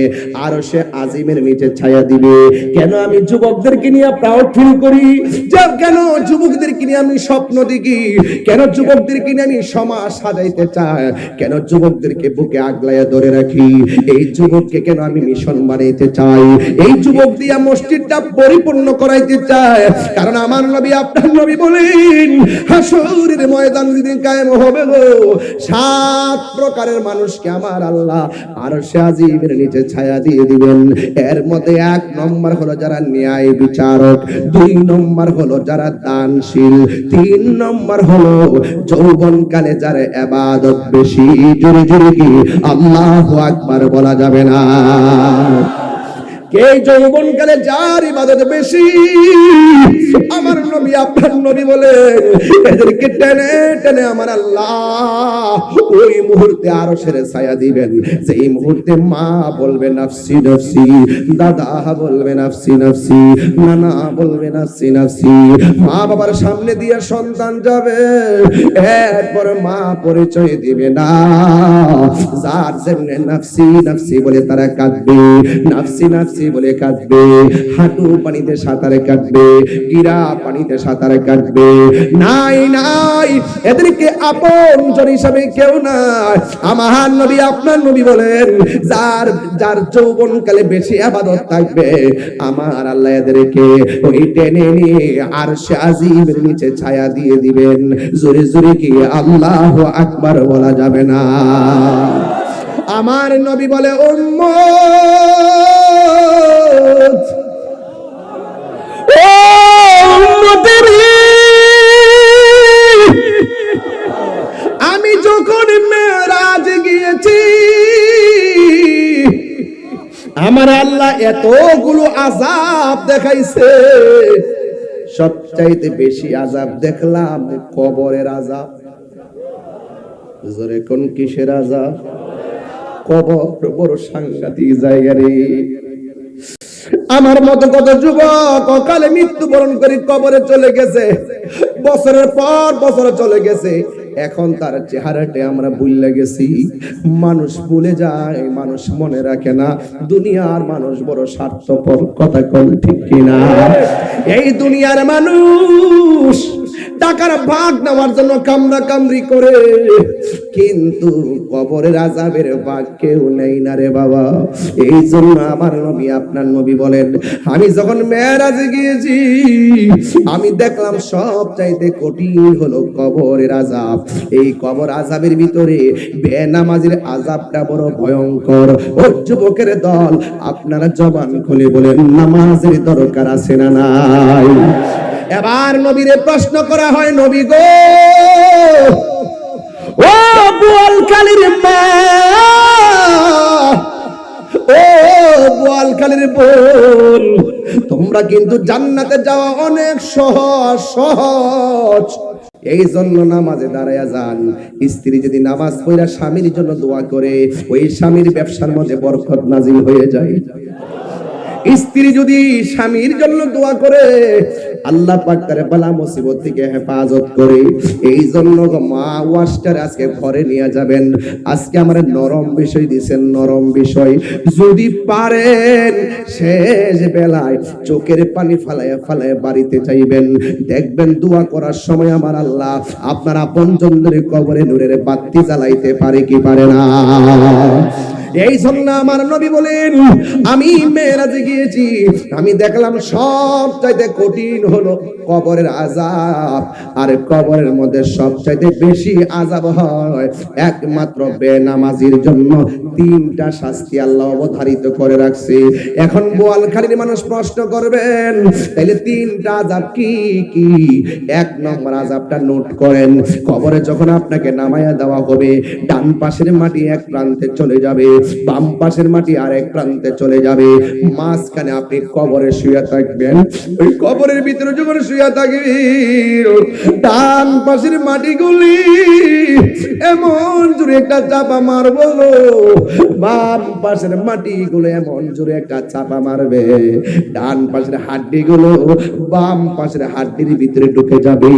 আরশে আজিমের নিচে ছায়া দিবে। কেন আমি যুবকদেরকে নিয়ে প্রাউড ফিল করি? কেন যুবকদেরকে নিয়ে আমি স্বপ্ন দেখি? কেন যুবকদেরকে নিয়ে আমি সমাজ সাজাইতে চাই? কেন যুবকদেরকে বুকে আগলাইয়া ধরে রাখি? এই যুবককে কেন আমি মিশন বানাইতে চাই? এই যুবক দিয়া মসজিদটা পরিপূর্ণ করাইতে চাই। কারণ আমার নবী আপনার নবী বলেন, হাশরের ময়দান যেদিন কায়েম হবে গো, 7 প্রকারের মানুষকে আমার আল্লাহ আরশে আজিমের নিচে ছায়া দিয়ে দিবেন। এর মধ্যে 1 নম্বর হলো যারা ন্যায় বিচারক, 2 নম্বর হলো যারা দানশীল, 3 নম্বর হলো যৌবনকালে যারা ইবাদত বেশি। জোরে জোরে কি আল্লাহু আকবার বলা যাবে না? কে যৌবনকালে যার ইবাদত বেশি, আমার নবী আপনার নবী বলেন, এদেরকে টেনে টেনে আমার আল্লাহ ওই মুহূর্তে আরশের ছায়া দিবেন। যেই মুহূর্তে মা বলবে নাফসি নাফসি, দাদা বলবে নাফসি নাফসি, নানা বলবে নাফসি নাফসি, মা বাবার সামনে দিয়ে সন্তান যাবে, এরপর মা পরিচয় দিবে না। যার জন্য নাফসি নাফসি বলে তারা কাঁদবে, নাফসি নাফসি বলে কাঁদবে, হাঁটু পানিতে সাঁতারে কাটবে, গিরা পানিতে সাঁতারে কাটবে। নাই নাই, এদেরকে আপনজন হিসাবে কেউ নাই। আমার নবী আপনার নবী বলেন, যার যার যৌবনকালে বেশি ইবাদত থাকবে আমার আল্লাহ এদেরকে ওই টেনে নিয়ে আরশে আজিমের নিচে ছায়া দিয়ে দিবেন। জোরে জোরে কি আল্লাহু আকবার বলা যাবে না? আমার নবী বলে, উম্মত ও উম্মতেরি, আমি যখন মেরাজ গিয়েছি আমার আল্লাহ এতগুলো আযাব দেখাইছে, সবচাইতে বেশি আযাব দেখলাম কবরের আযাব। জোরে কোন কিসের আযাব? কবর বড় সাংঘাতিক জায়গা রে। আমার মতো কত যুবক অকালে মৃত্যুবরণ করে কবরে চলে গেছে, বছরের পর বছর চলে গেছে, এখন তার চেহারাটা আমরা ভুলে গেছি। মানুষ ভুলে যায়, মানুষ মনে রাখে না। দুনিয়ার মানুষ বড় স্বার্থপর, কথা কোন ঠিক কিনা? এই দুনিয়ার মানুষ টাকার ভাগ নেওয়ার জন্য কামড়া কামড়ি করে, কিন্তু কবরের আযাবের ভাগ কেউ নেই না রে বাবা। এই জন্য আমার নবী আপনার নবী বলেন, আমি যখন মেরাজে গিয়েছি আমি দেখলাম সব চাইতে কঠিন হলো কবরের আযাব। এই কবর আযাবের ভিতরে বেনামাজির আযাবটা বড় ভয়ঙ্কর। ও যুবকের দল, আপনারা জবান খুলে বলেন, নামাজের দরকার আছে না নাই? এবার নবীরে প্রশ্ন করা হয়, নবী গো, ও বোয়ালখালীর মা, ও বোয়ালখালীর বোন, তোমরা কিন্তু জান্নাতে যাওয়া অনেক সহজ সহজ। এই জন্য নামাজে দাঁড়ায়া যান। স্ত্রী যদি নামাজ পড়া স্বামীর জন্য দোয়া করে, ওই স্বামীর ব্যবসার মধ্যে বরকত নাজিল হয়ে যায়। স্ত্রী যদি স্বামীর জন্য দোয়া করে, আল্লাহ পাক তার বালা মুসিবত থেকে হেফাজত করে। এই জন্য মা ওয়াজটার আজকে ঘরে নিয়ে যাবেন। আজকে আমরা নরম বিষয় দিয়েছেন, নরম বিষয়। যদি পারেন শেষ বেলায় চোখের পানি ফালায়া ফালায়া বাড়িতে যাইবেন, দেখবেন দোয়া করার সময় আমার আল্লাহ আপনার আপনজনদের কবরে নূরের বাতি জ্বালাইতে পারে কি পারে না। এই জন্য আমার নবী বলেন, আমি মেরাজে গিয়েছি, আমি দেখলাম সবচাইতে কঠিন হলো কবরের আযাব। আর কবরের মধ্যে সবচাইতে বেশি আযাব হয় একমাত্র বেনামাজির জন্য। তিনটা শাস্তি আল্লাহ অবধারিত করে রাখছে। এখন বোয়ালখালীর মানুষ প্রশ্ন করবেন, তাইলে তিনটা আযাব কি কি? এক নম্বর আযাবটা নোট করেন। কবরে যখন আপনাকে নামায়া দেওয়া হবে, ডান পাশের মাটি এক প্রান্তে চলে যাবে, বাম পাশের মাটি আরেক প্রান্তে চলে যাবে, মাঝখানে আপনি কবরে শুয়ে থাকবেন। ওই কবরের ভিতরে যখন শুয়ে থাকবেন, ডান পাশের মাটিগুলি এমন জোরে একটা চাপা মারবো, বাম পাশের মাটিগুলো এমন জোরে একটা চাপা মারবে, ডান পাশের হাড্ডিগুলো বাম পাশের হাড্ডির ভিতরে ঢুকে যাবে,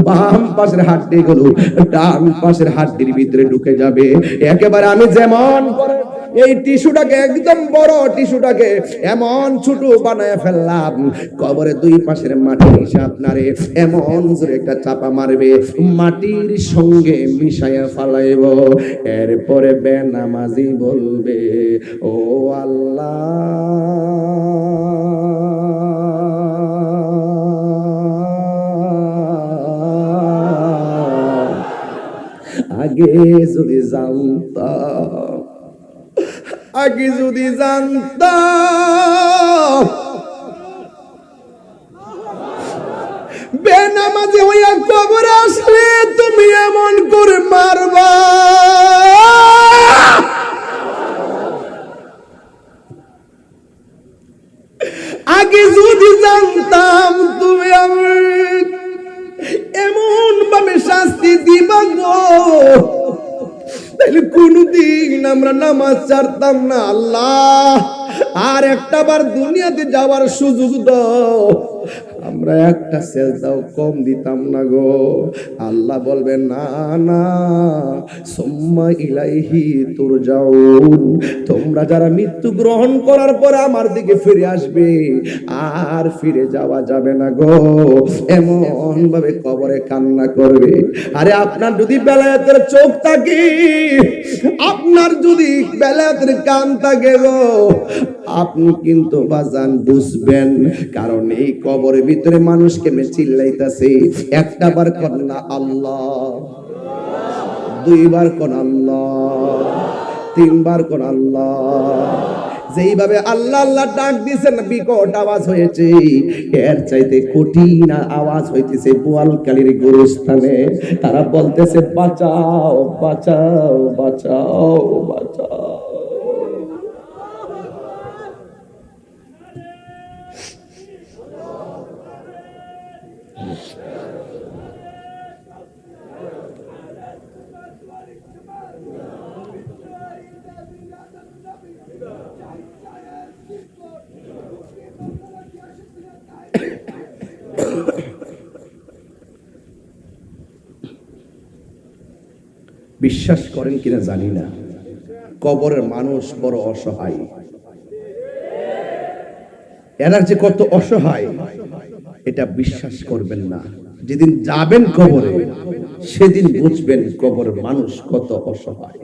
বাম পাশের হাড্ডিগুলো ডান পাশের হাড্ডির ভিতরে ঢুকে যাবে। একেবারে আমি যেমন এই টিস্যুটাকে একদম বড় টিস্যুটাকে এমন ছোট বানায় ফেললাম, কবরে দুই পাশের মাটি এসে আপনারে এমন জোরে একটা চাপা মারবে, মাটির সঙ্গে মিশাইয়া ফালাইব। এরপরে বেনামাজি বলবে, ও আল্লাহ, আগে যদি জানতাম, আগে যদি জানতাম বেনামাজি হইয়া কবরে আসলে তুমি এমন করে মারবা। আগে যদি জানতাম তুমি এমন ভাবে শাস্তি দিবা গো, তাহলে কোনদিন আমরা নামাজ ছাড়তাম না। আল্লাহ, আর একটা বার দুনিয়াতে যাওয়ার সুযোগ দাও, আমরা একটা সেজদাও কম দিতাম না গো। আল্লাহ বলবেন, না না, সুম্মা ইলাইহি তুরজাউন, তোমরা যারা মৃত্যু গ্রহণ করার পর আমার দিকে ফিরে আসবে, আর ফিরে যাওয়া যাবে না গো। এমন ভাবে কবরে কান্না করবে। আরে আপনার যদি বেলায়েতের চোখ থাকে, আপনার যদি বেলায়েতের কান থাকে গো, আপনি কিন্তু বাজান বুঝবেন। কারণ এই কবরের ভিতরে মানুষকে চিল্লাইতেছে। একটা বার কর না আল্লাহ, দুইবার কর আল্লাহ, তিনবার কর আল্লাহ। যেইভাবে আল্লাহ আল্লাহ ডাক দিয়েছেন, বিকট আওয়াজ হয়েছে, এর চাইতে কঠিন আওয়াজ হইতেছে বোয়ালখালীর গোরস্থানে। তারা বলতেছে, বাঁচাও বাঁচাও বাঁচাও বাঁচাও। বিশ্বাস করেন কিনা জানি না, কবরের মানুষ বড় অসহায়। এরা যে কত অসহায় এটা বিশ্বাস করবেন না। যেদিন যাবেন কবরে, সেদিন বুঝবেন কবরের মানুষ কত অসহায়।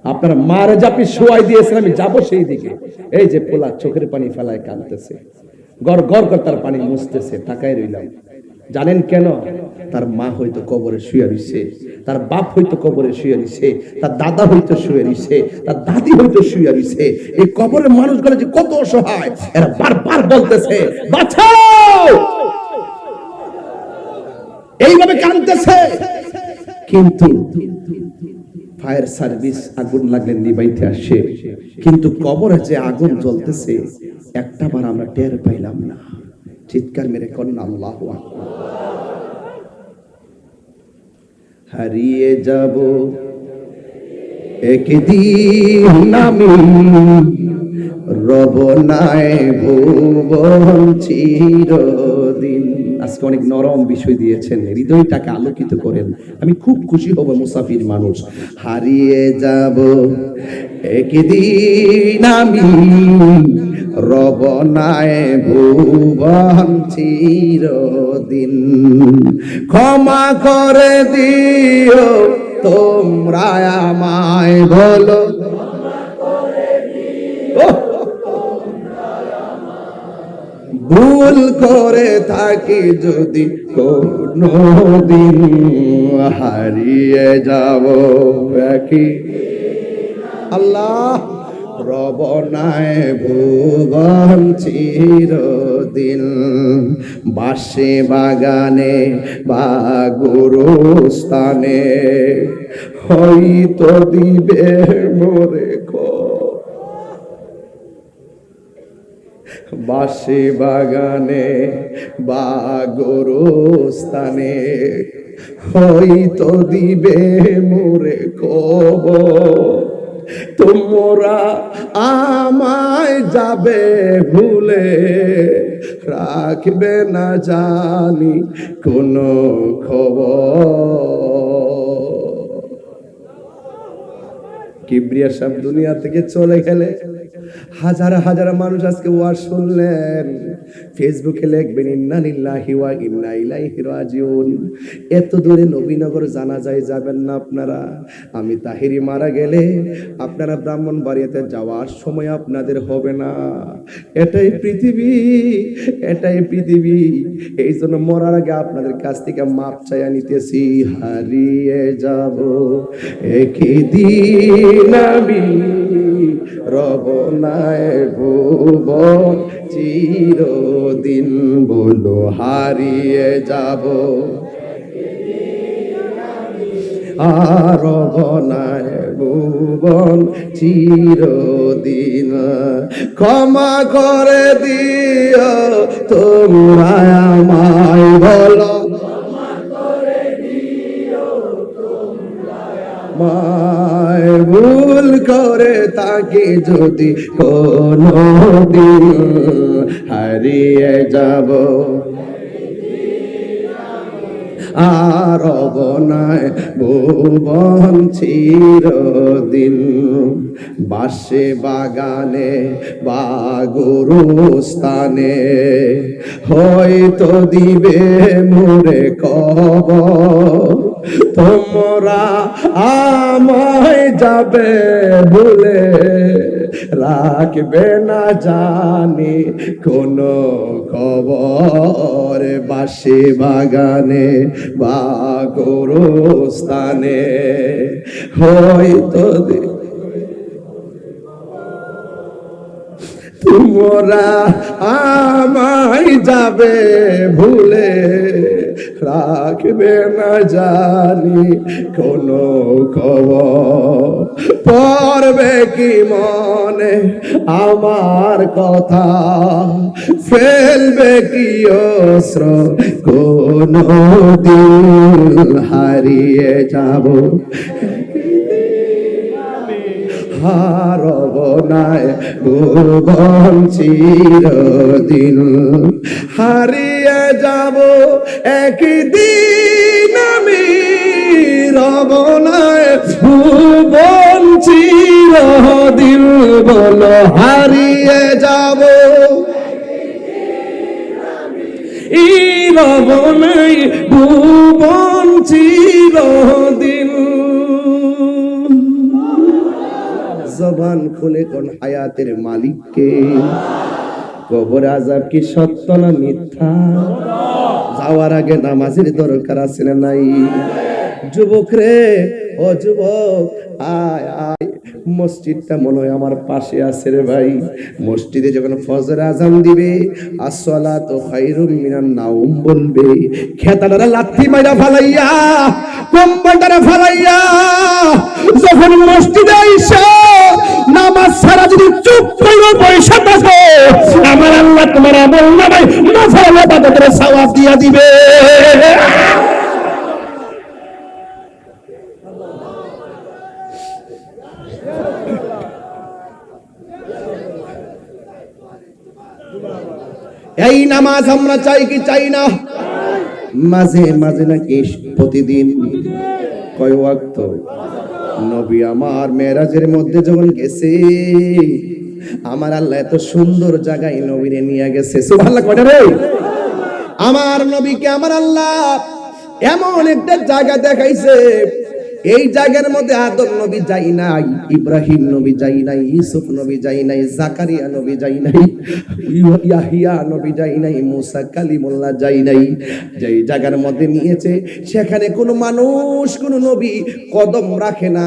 আপনার মারে জাপি শোয়াই দিয়েছেন, আমি যাবো সেই দিকে, এই যে পোলা চোখের পানি ফেলায় কাঁদতেছে, গড় গড় করে তার পানি মুছতেছে, তাকায় রইলাম। জানেন কেন? তার মা হয়তো কবরে শুয়ে রইছে, তার বাপ হয়তো কবরে শুয়ে রইছে, তার দাদা হয়তো শুয়ে রইছে, তার দাদি হয়তো শুয়ে রইছে। এই কবরের মানুষগুলো যে কত অসহায়, এরা বারবার বলতেছে, বাঁচাও, এইভাবে কাঁদতেছে। কিন্তু ফায়ার সার্ভিস আগুন লাগলে নিবাইতে আসে, কিন্তু কবরে যে আগুন জ্বলতেছে একটা বার আমরা টের পাইলাম না। চিৎকার মেরে কন্যা আল্লাহু আকবার। হারিয়ে যাব একদিন আমি, রব নাই ভুবন চিরদিন। আজকে অনেক নরম বিষয় দিয়েছেন, হৃদয়টাকে আলোকিত করেন, আমি খুব খুশি হব। মুসাফির মানুষ, হারিয়ে যাব একদিন আমি, রব নাই ভুবন চিরদিন। ক্ষমা করে দিও তোমরা আমায়, বলো ভুল করে থাকি যদি কোনদিন, হারিয়ে যাব একই আল্লাহ, রব নাই ভুবন চিরদিন। বাসে বাগানে বা গুরুস্থানে হয়তো দিবে মোরে বাসে বাগানে বা গোরস্থানে হয়তো দিবে মোরে খবর। তোমরা আমায় যাবে ভুলে, রাখবে না জানি কোনো খবর। কিবরিয়া সাহেব দুনিয়া থেকে চলে গেলে হাজার হাজার মানুষ আজকে ওয়াজ শুনলেন, ফেসবুকে লিখবেন ইন্না লিল্লাহি ওয়া ইন্না ইলাইহি রাজিউন। এত দূরে নবীনগর জানাজায় যাবেন না আপনারা। আমি তাহিরি মারা গেলে আপনারা ব্রাহ্মণবাড়িয়াতে যাওয়ার সময় আপনাদের হবে না। এটাই পৃথিবী, এটাই পৃথিবী। এই জন্য মরার আগে আপনাদের কাছ থেকে মাপ চাইয়া নিতেছি। হারিয়ে যাব একদিন আমি, রব নাই ভুবন চিরদিন। বলো হারিয়ে যাব আর রব নাই ভুবন চিরদিন। ক্ষমা করে দিও তোমরা আমায়, বলো মায় ভুল করে তাকে যদি কোনদিন, হারিয়ে যাব আর রব নাই ভুবন চিরদিন। বাসে বাগানে বা গুরুস্থানে হয়তো দিবে মোরে খবর। তোমরা আমায় যাবে ভুলে, রাখবে না জানি কোনো খবর। বাসে বাগানে বা গোরস্থানে হয়তো তোমরা আমায় যাবে ভুলে, রাখবে না জানি কোনো খবর। পড়বে কি মনে আমার কথা, ফেলবে কি অস্ত্র কোনো দিন, হারিয়ে যাব হারব নাই ভুবন চিরদিন। হারিয়ে যাব একদিন আমি, রব নাই ভুবন চিরদিন। বলো হারিয়ে যাব রব নাই ভুবন চিরদিন। জবান খুলে কোন হায়াতের মালিককে, কবর আযাব কি সত্য না মিথ্যা? যাওয়ার আগে নামাজের দরকার আছে না নাই? যুবক রে, ও যুবক আয় আয়, মসজিদটা মনে হয় আমার পাশে আছে রে ভাই। মসজিদে যখন ফজর আজান দিবে, আসসালাতু খায়রুম মিনান নাওম বলবে, খেতাটারে লাথি মাইরা ফালাইয়া, কম্বলটারে ফালাইয়া যখন মসজিদে আইসা নামাজ ছাড়া যদি চুপ করে পয়সা থাকো, আমার আল্লাহ তোমার আমল নামায় নফল ইবাদতের সওয়াব দিয়া দিবে। এই নামাজ আমরা চাই কি চাই না? মাঝে মাঝে নাকি প্রতিদিন? কয় ওয়াক্ত? নবী আমার মেরাজের মধ্যে যখন গেছে, আমার আল্লাহ এত সুন্দর জায়গায় নবীরে নিয়ে গেছে। সুবহানাল্লাহ কয়টা রে? আমার নবীকে আমার আল্লাহ এমন একটা জায়গা দেখাইছে, এই জায়গার মধ্যে আদম নবী যাই নাই, ইব্রাহিম নবী যাই নাই, ইউসুফ নবী যাই নাই, জাকারিয়া নবী যাই নাই, ইয়াহিয়া নবী যাই নাই, মুসা কালিমুল্লাহ যাই নাই। যেই জায়গার মধ্যে নিয়েছে সেখানে কোনো মানুষ কোনো নবী কদম রাখে না,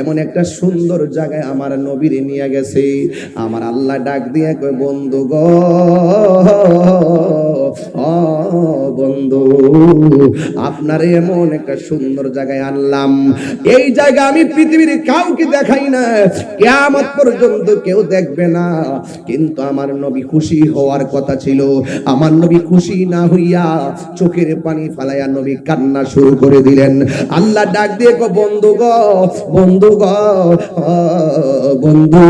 এমন একটা সুন্দর জায়গায় আমার নবীরে নিয়ে গেছে। আমার আল্লাহ ডাক দিয়ে কয়, বন্ধু গো, ও বন্ধু, আপনারে এমন একটা সুন্দর জায়গায় আনলাম, এই জায়গা আমি পৃথিবীর কাউকে দেখাই না, কিয়ামত পর্যন্ত কেউ দেখবে না। কিন্তু আমার নবী খুশি হওয়ার কথা ছিল, আমার নবী খুশি না হইয়া চোখের পানি ফালাইয়া নবী কান্না শুরু করে দিলেন। আল্লাহ ডাক দিয়ে কো, বন্ধু গো, বন্ধু গো, বন্ধু,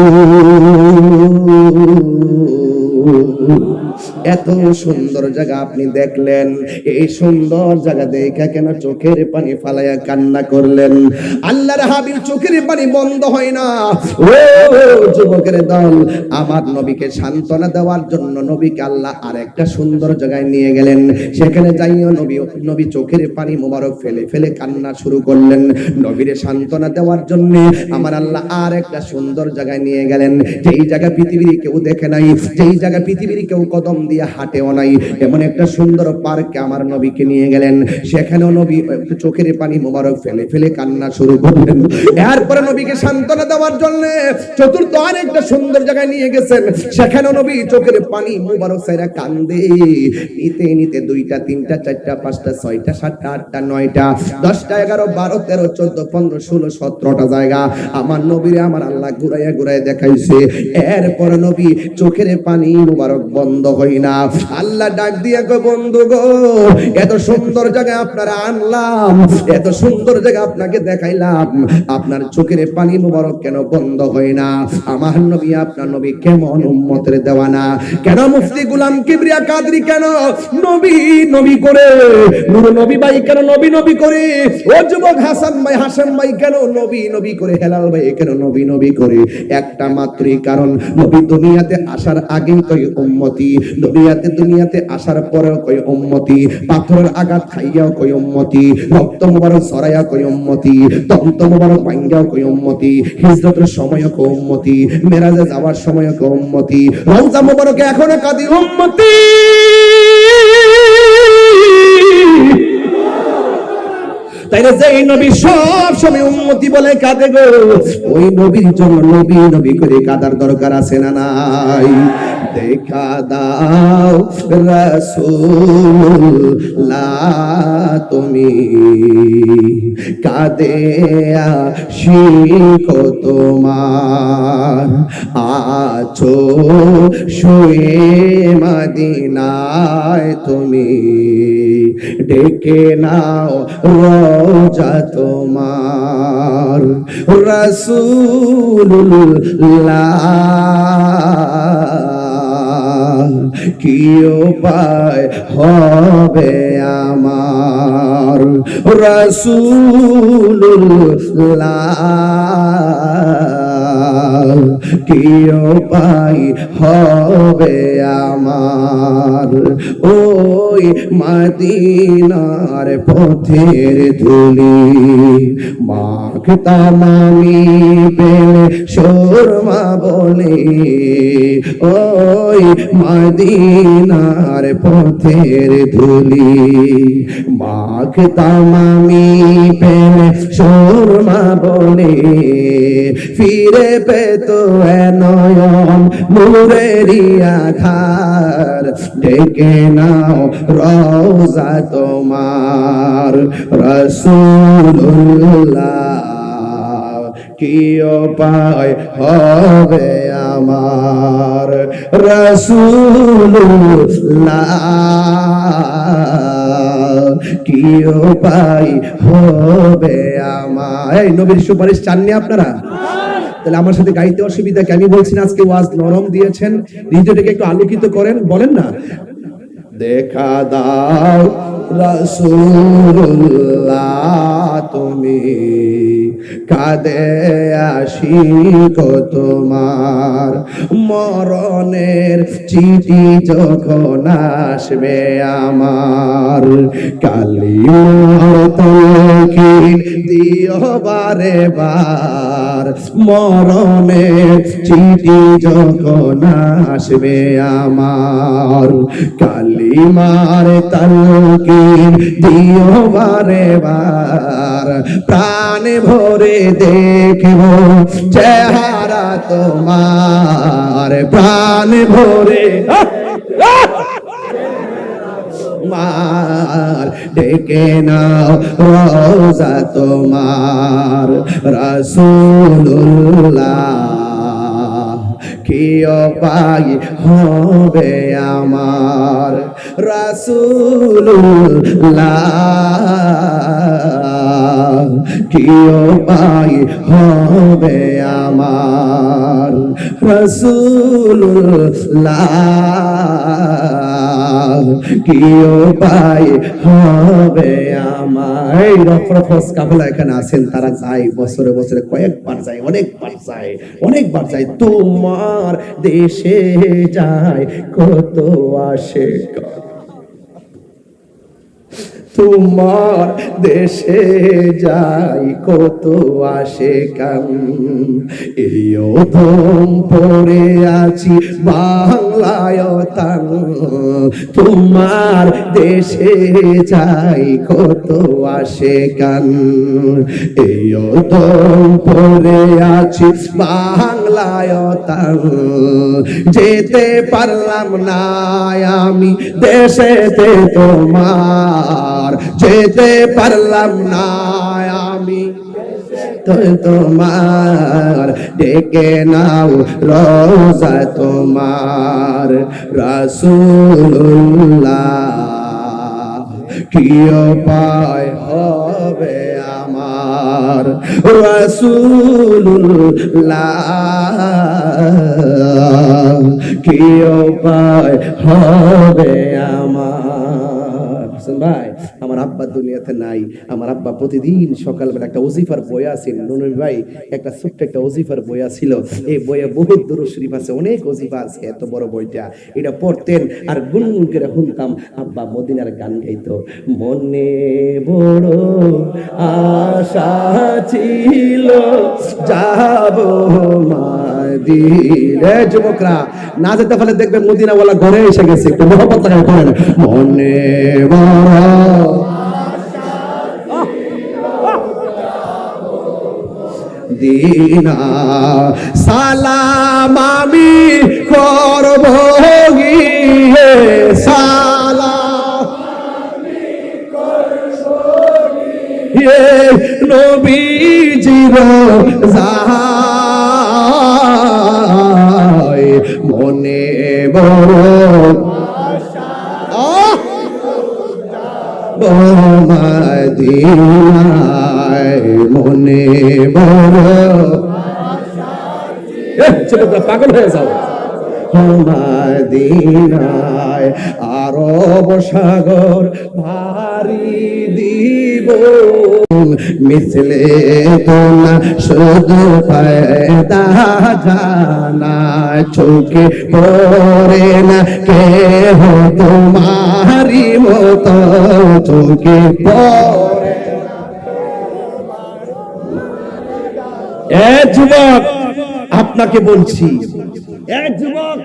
এত সুন্দর জায়গা আপনি দেখলেন, এই সুন্দর জায়গা দেখা কেন চোখের পানি ফালাইয়া কান্না করলেন? আল্লাহর হাবিব চোখের পানি বন্ধ হয় না। ও যুবকের দল, আমার নবীকে সান্ত্বনা দেওয়ার জন্য নবীকে আল্লাহ আর একটা সুন্দর জায়গায় নিয়ে গেলেন। সেখানে যাইও নবী চোখের পানি মোবারক ফেলে ফেলে কান্না শুরু করলেন। নবীরে সান্ত্বনা দেওয়ার জন্য আমার আল্লাহ আর একটা সুন্দর জায়গায় নিয়ে গেলেন, যেই জায়গা পৃথিবীর কেউ দেখে নাই, যেই জায়গা পৃথিবীর কেউ কদম দিয়ে হাঁটেও নাই, এমন একটা সুন্দর পার্কে আমার নবীকে নিয়ে গেলেন। সেখানেও নবী চোখের পানি মোবারক ফেলে ফেলে কান্না শুরু করলেন। এরপরে নবীকে সান্ত্বনা দেওয়ার জন্য চতুর্থ আর একটা সুন্দর জায়গায় নিয়ে গেছেন। সেখানেও নবী চোখের পানি মোবারক ছাইরা কান্দে। নিতে নিতে 2টা 3টা 4টা 5টা 6টা 7টা 8টা 9টা 10টা 11 12 13 14 15 16 17টা জায়গা আমার নবীরে আমার আল্লাহ ঘুরাইয়া ঘুরাইয়া দেখাইছে। এরপর নবী চোখের পানি মোবারক বন্ধ হয় না। আল্লাহ ডাক দিয়া কয়, বন্ধু গো, এত সুন্দর জায়গায় আপনারা আনলাম, এত সুন্দর জায়গা আপনাকে দেখাইলাম, আপনার চোখের পানি মোবারক কেন বন্ধ হয় না? আমার নবী আপনার নবী কেমন উম্মতের দেওয়ানা, কেন মুফতি গোলাম কিবরিয়া কাদরি কেন নবী নবী করে, নূর নবী ভাই কেন নবী নবী করে, ও যুবক হাসান ভাই হাসান ভাই কেন নবী নবী করে, হেলাল ভাই কেন নবী নবী করে? একটা মাত্রই কারণ, নবী দুনিয়াতে আসার আগেই কই উম্মতি, দুনিয়াতে আসার পরেও কই উম্মতি, পাথরের আঘাত খাইয়াও কই উম্মতি, রক্ত মোবারক ছড়াইয়া কই উম্মতি, দন্ত মোবারক ভাঙ্গাও কই উম্মতি, হিজরতের সময়ও কই উম্মতি, মেরাজে যাওয়ার সময়ও কই উম্মতি, রওজা মোবারকে এখনো কাঁদি উম্মতি। তাইলে যেই নবী সব সময় উম্মতি বলে কাঁদে গো, ওই নবীর জন্য নবী নবী করে কাঁদার দরকার আছে না নাই? দেখা দাও রাসূলুল্লাহ তুমি, কাঁদে আশিক তোমার, আছো শুয়ে মদিনায় তুমি, ডেকে নাও রওজা তোমার, রাসূলুল্লাহ কি উপায় হবে আমার, রাসূলুল্লাহ কি উপায় হবে আমার ওই মদিনার পথের ধুলি মাখতাম আমি পেলে সুরমা বলে ওই মদিনার পথের ধুলি মাখতাম আমি পেলে সুরমা বলে ফিরে পেত নয়ন মুরেরি আধার ডেকে নাও রওজা তোমার রাসূলুল্লাহ কি উপায় হবে আমার রাসূলুল্লাহ কি উপায় হবে আমার এই নবীর সুপারিশ চাননি আপনারা তাহলে আমার সাথে গাইতে অসুবিধা কি আমি বলছি না আজকে ওয়াজ নরম দিয়েছেন হৃদয়টাকে একটু আলোকিত করেন বলেন না দেখা দাও রাসূলুল্লাহ তুমি কাঁদে আশিক তোমার মরণের চিঠি যখন আসবে আমার কালিমার তালকিন দিও বারে বার মরণের চিঠি যখন আসবে আমার কালিমার তালকিন দিও বারে বার প্রাণে ভরে দেখব চেহারা তোমার প্রাণে ভরে মার ডেকে নাও রওজা তোমার রাসূলুল্লাহ কি উপায় হবে আমার রাসূলুল্লাহ কি উপায় হবে আমার রাসূলুল্লাহ কি উপায় হবে আমার রফরফস কাফেলা এখানে আছেন তারা যায় বছরে বছরে কয়েকবার যায় অনেকবার যায় তোমার দেশে যায় কত আশিক তোমার দেশে যাই কত আশিকান এই ওধম পড়ে আছি বাংলায় তান তোমার দেশে যাই কত আশিকান এই ওধম পড়ে আছি বাংলায় তান যেতে পারলাম না আমি দেশেতে তোমার যেতে পারলাম না আমি তোমার ডেকে নাও রওজা তোমার রাসূলুল্লাহ কি উপায় হবে আমার রাসূলুল্লাহ কি উপায় হবে আমার ভাই আমার আব্বা দুনিয়াতে নাই আমার আব্বা প্রতিদিন সকালবেলা একটা ওজিফার বই আছিল নুনু ভাই একটা ছোট্ট একটা ওজিফার বই ছিল এই বইয়ে বহুত দুরূদ শরীফ আছে অনেক ওজিফা আছে এত বড় বইটা এটা পড়তেন আর গুনগুন করে শুনতাম আব্বা মদিনার গান গাইতো মনে বড় আশা ছিল যাব মদিনা যুবকরা না যেতে পারলে দেখবেন মদিনাওয়ালা ঘরে এসে গেছে একটু মহব্বত লাগায় পড়েন মনে দিনা সালাম আমি করব গিয়ে সালাম হে নবীজির যায় মনে বড় মদিনায় মনে বড় পাগল হয়ে যাও মদিনায় আরব সাগর ভারী দিব মিছলে তোলা শুধু পায়দা জানা চোখে পড়ে না কে হো তোমারি মতো চোখে পড়ে যুবক আপনাকে বলছি যুবক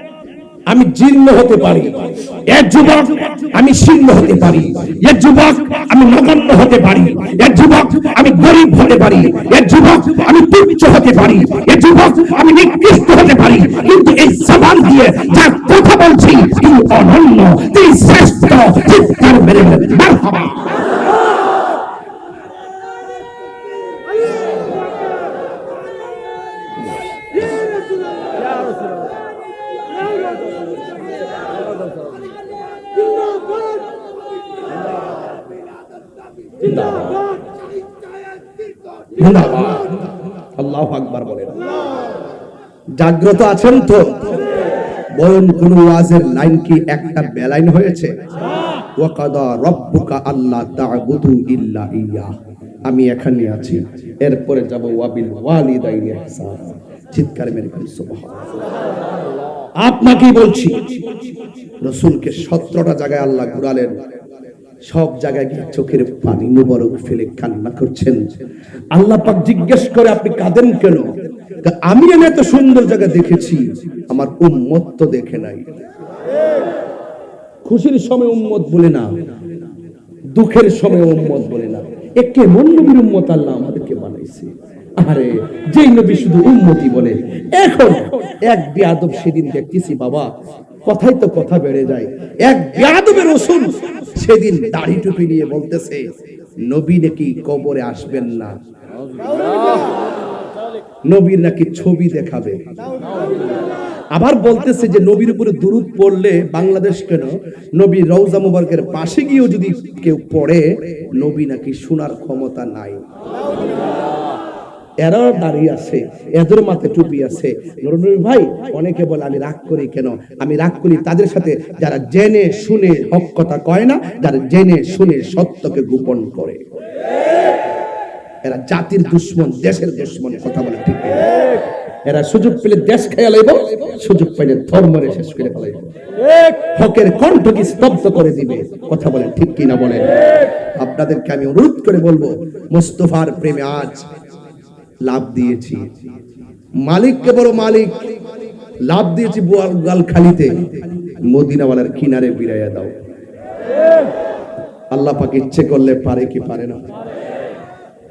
আমি জীর্ণ হতে পারি যুবক আমি শীর্ণ হতে পারি যুবক আমি নগণ্য হতে পারি যুবক আমি গরিব হতে পারি যুবক আমি তুচ্ছ হতে পারি যুবক আমি নিকৃষ্ট হতে পারি কিন্তু এই জবান দিয়ে যা কথা বলছি তিনি অনন্য তিনি শ্রেষ্ঠ চিৎকার মেরে মারহাবা আল্লাহু আকবার বলেন জাগ্রত আছেন তো বলুন কোন ওয়াজের লাইন কি একটা বেলাইন হয়েছে ওয়া কাদা রাব্বুকা আল্লা তা'বুদু ইল্লা ইয়্যা আমি এখানে আছি এরপরে যাব ওয়াবিল ওয়ালিদাইনি ইহসান চিৎকার মেরে বলি সুবহানাল্লাহ আপনাকে বলছি রাসূলকে 17টা জায়গায় আল্লাহ ঘুরালেন সব জায়গায় গিয়ে চোখের পানি মুবারক ফেলে কান্না করছেন আল্লাহ পাক জিজ্ঞেস করে আপনি কাঁদেন কেন আমি এত সুন্দর জায়গা দেখেছি আমার উম্মত তো দেখে নাই খুশির সময় উম্মত বলে না দুঃখের সময় উম্মত বলে না এ কেমন নবীর উম্মত আল্লাহ আমাদেরকে বানাইছে আরে যেই নবী শুধু উম্মতি বলে এখন এক বেয়াদব সেদিন দেখতেছি বাবা কথাই তো কথা বেড়ে যায় এক বেয়াদবের রাসূল সেদিন দাড়ি টুপি নিয়ে বলতেছে নবী নাকি কবরে আসবেন না নবীর নাকি ছবি দেখাবে আবার বলতেছে যে নবীর উপরে দুরূদ পড়লে বাংলাদেশ কেন নবী রওজা মুবারকের পাশে গিয়েও যদি কেউ পড়ে নবী নাকি শোনার ক্ষমতা নাই এরা দাঁড়িয়ে আছে এদের মাথায় টুপি আছে নবী ভাই অনেকে বলে আমি রাগ করি কেন আমি রাগ করি তাদের সাথে যারা জেনে শুনে হক কথা কয় না যারা জেনে শুনে সত্যকে গোপন করে এরা জাতির দুশমন দেশের দুশমন কথা বলে ঠিক এরা সুযোগ পেলে দেশ খেয়ে লাইব সুযোগ পেলে ধর্মরে শেষ করে ফেলাইব হকের কণ্ঠকে স্তব্ধ করে দিবে কথা বলে ঠিক কিনা বলেন আপনাদেরকে আমি অনুরোধ করে বলবো মুস্তাফার প্রেমে আজ লাভ দিয়েছি মালিককে বড় মালিক লাভ দিয়েছি বোয়াল খালিতে মদিনাওয়ালার কিনারে বিরাইয়া দাও আল্লাহ পাক ইচ্ছে করলে পারে কি পারে না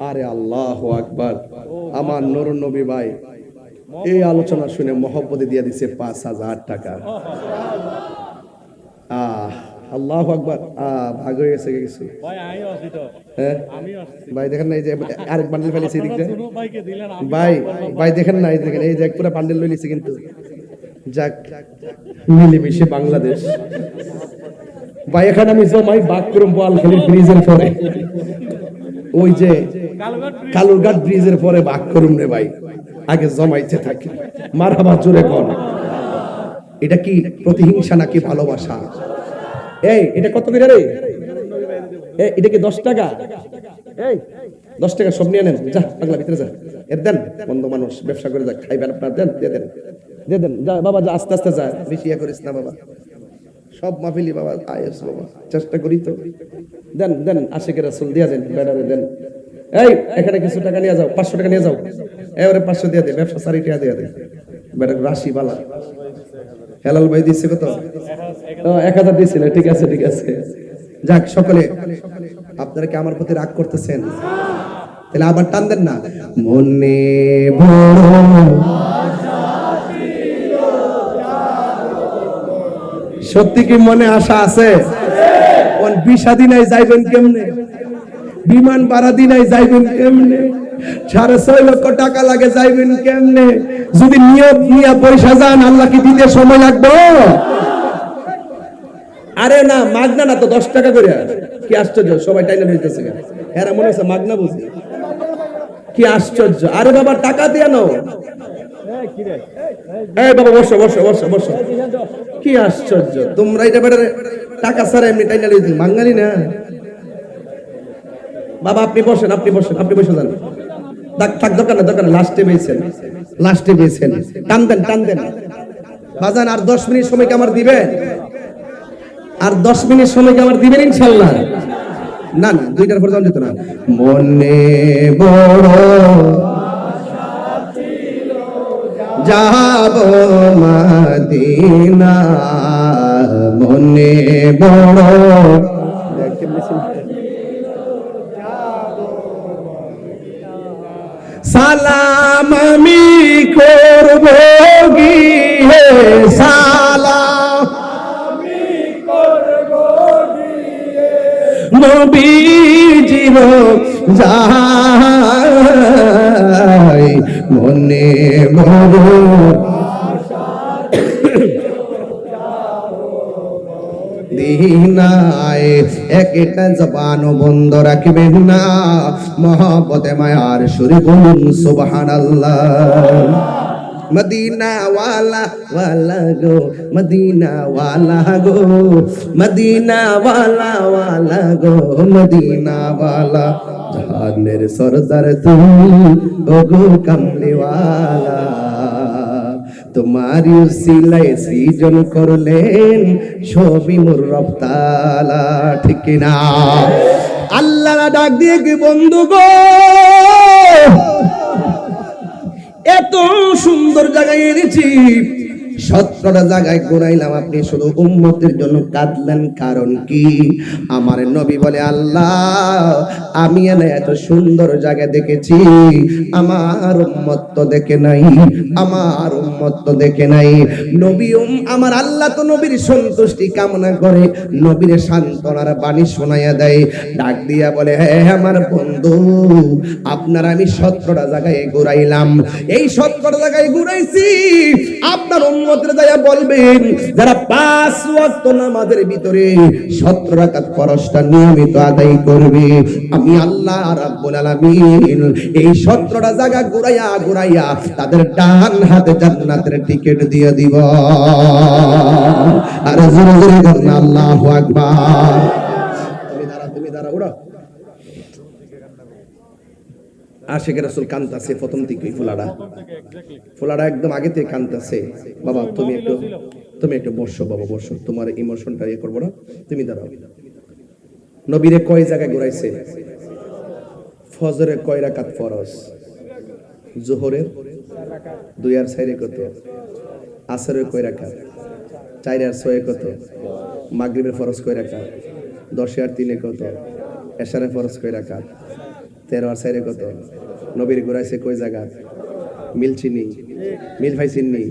আরে আল্লাহু আকবার আমার নূর নবী ভাই এই আলোচনা শুনে মহব্বতে দিয়ে দিছে 5000 টাকা আল্লাহু আকবার ভাগ হয়ে গেছে কিছু ভাই আমিও আছি তো হ্যাঁ আমিও আছি ভাই দেখেন না এই যে আরেক বান্ডেল ফেলেছে এদিকে ভাই ভাই দেখেন না এই দেখেন এই যে এক পুরো বান্ডেল লইছে কিন্তু যাক মিলেমিশে বাংলাদেশ ভাই এখানে আমি জমাই বাকরম বোয়ালখালী ব্রিজের পরে ওই যে কালুরঘাট ব্রিজের পরে বাক করুম রে ভাই আগে জমাইতে থাকি মারহাবা জোরে কোন এটা কি প্রতিহিংসা নাকি ভালোবাসা এই এটা কত করে রে এটা কি 10 টাকা এই 10 টাকা সব নিয়ে নেন যা পাগলা ভিতরে যা এর দেন বন্ধ মানুষ ব্যবসা করে যা খাইবেন আপনারা দেন দিয়ে দেন যা বাবা যা আস্তে আস্তে যা বেশি করিস না বাবা সব মাহফিলি বাবা আয়েস বাবা চেষ্টা করি তো দেন দেন আশিকের রাসূল দিয়া দেন ব্যানারে দেন এই এখানে কিছু টাকা নিয়ে যাও 500 টাকা নিয়ে যাও এবারে 500 দিয়ে দে ব্যবসা সারি টাকা দিয়ে দে বেটা রাশি বালা হেলাল ভাই দিছে কত 1000 দিছিল ঠিক আছে যাক সকলে আপনারা কি আমার প্রতি রাগ করতেছেন তাহলে আবার টান দেন না মনে বড় সত্যি কি মনে আশা আছে কোন বিষাদি নাই যাইবেন কেমনে বিমান ভাড়া দিনাই যাইবেন কেমনে 6.5 লক্ষ টাকা লাগে যাইবেন কেমনে যদি নিয়ত নিয়া পয়সা যান আল্লাহ কি দিতে সময় লাগবে আরে না মাগনা না তো 10 টাকা করে কি আশ্চর্য সবাই টাইনা লইতেছে এরা মনে হচ্ছে মাগনা বুঝি কি আশ্চর্য! আরে বাবা টাকা দিয়ে নাও। এই বাবা বসো বসো বসো বসো। কি আশ্চর্য! তোমরা এটা বেটারে টাকা ছাড়া এমনি টাইনা লই দিন, বাঙালি না। বাবা আপনি বসেন, আপনি বসেন, আপনি বসে যান। থাক দরকার না, দরকার না। লাস্টে পেয়েছেন, লাস্টে পেয়েছেন। টান দেন, টান দেন বাজান। আর 10 মিনিট সময় কি আমার দিবেন? আর 10 মিনিট সময় কি আমার দিবেন ইনশাআল্লাহ? না না, 2টার পর যান যেত না। মনে বড় যাব মদিনা, মনে বড় সালাম আমি করব গিয়ে, সালাম আমি করব গিয়ে নবীজির যাই, মনে বড় দিনায় একটা জবান বন্ধ রাখবেন না। মহব্বতে মায়ার সুরে বলুন সুবহানাল্লাহ। মদিনা ওয়ালা ওয়ালা গো, মদিনা ওয়ালা গো, মদিনা ওয়ালা ওয়ালা গো, মদিনা ওয়ালা। জাহানের সরদার তুমি ও গো কামলি ওয়ালা, তোমারি উসিলায় সৃজন করলেন সবই মোর রব তাআলা। ঠিক না? আল্লাহ ডাক দিয়ে কি বন্ধু গো, এত সুন্দর জায়গায় এনেছি, 17টা জায়গায় ঘুরাইলাম, আপনি শুধু উম্মতের জন্য কাঁদলেন, কারণ কি? আমার নবী বলে, আল্লাহ আমি এত সুন্দর জায়গা দেখেছি, আমার উম্মত তো দেখে নাই, আমার উম্মত তো দেখে নাই। নবী আমার আল্লাহ তো নবীর সন্তুষ্টি কামনা করে, নবীর সান্ত্বনার বাণী শোনাইয়া দেয়, ডাক দিয়া বলে, হ্যাঁ আমার বন্ধু, আপনার আমি 17টা জায়গায় ঘুরাইলাম, এই 17টা জায়গায় ঘুরাইছি, আপনার উম্মতের দয়া বলবেন যারা 5 ওয়াক্ত নামাজের ভিতরে 17 রাকাত ফরজটা নিয়মিত আদায় করবে, আমি আল্লাহ রাব্বুল আলামিন এই 17টা জায়গা ঘুরাইয়া ঘুরাইয়া তাদের ডান হাতে জান্নাতের টিকিট দিয়ে দিব। আর জোরে জোরে বলুন আল্লাহু আকবার। তুমি দাঁড়া ওরা আশিকের রাসূল কান্তাছে প্রথম থেকে, ফুলাডা একদম আগে থেকে কান্তাছে। বাবা তুমি একটু বসো, বাবা বসো, তোমার ইমোশনটা ইয়ে করবো না, তুমি দাঁড়াও। নবীরে কয় জায়গায় ঘুরাইছে? ফজরে কয় রাকাত ফরজ? জোহরের 2 আর 4 কত? আসরের কয় রাকাত? 4 আর 6 কত? মাগরিবের ফরজ কয় রাকাত? 10 আর 3 কত? এশারের ফরজ কয় রাকাত? 13 আর 4 কত? নবীর ঘুরাইছে কয় জায়গা? মিলছিনি? মিল পাইছিনি?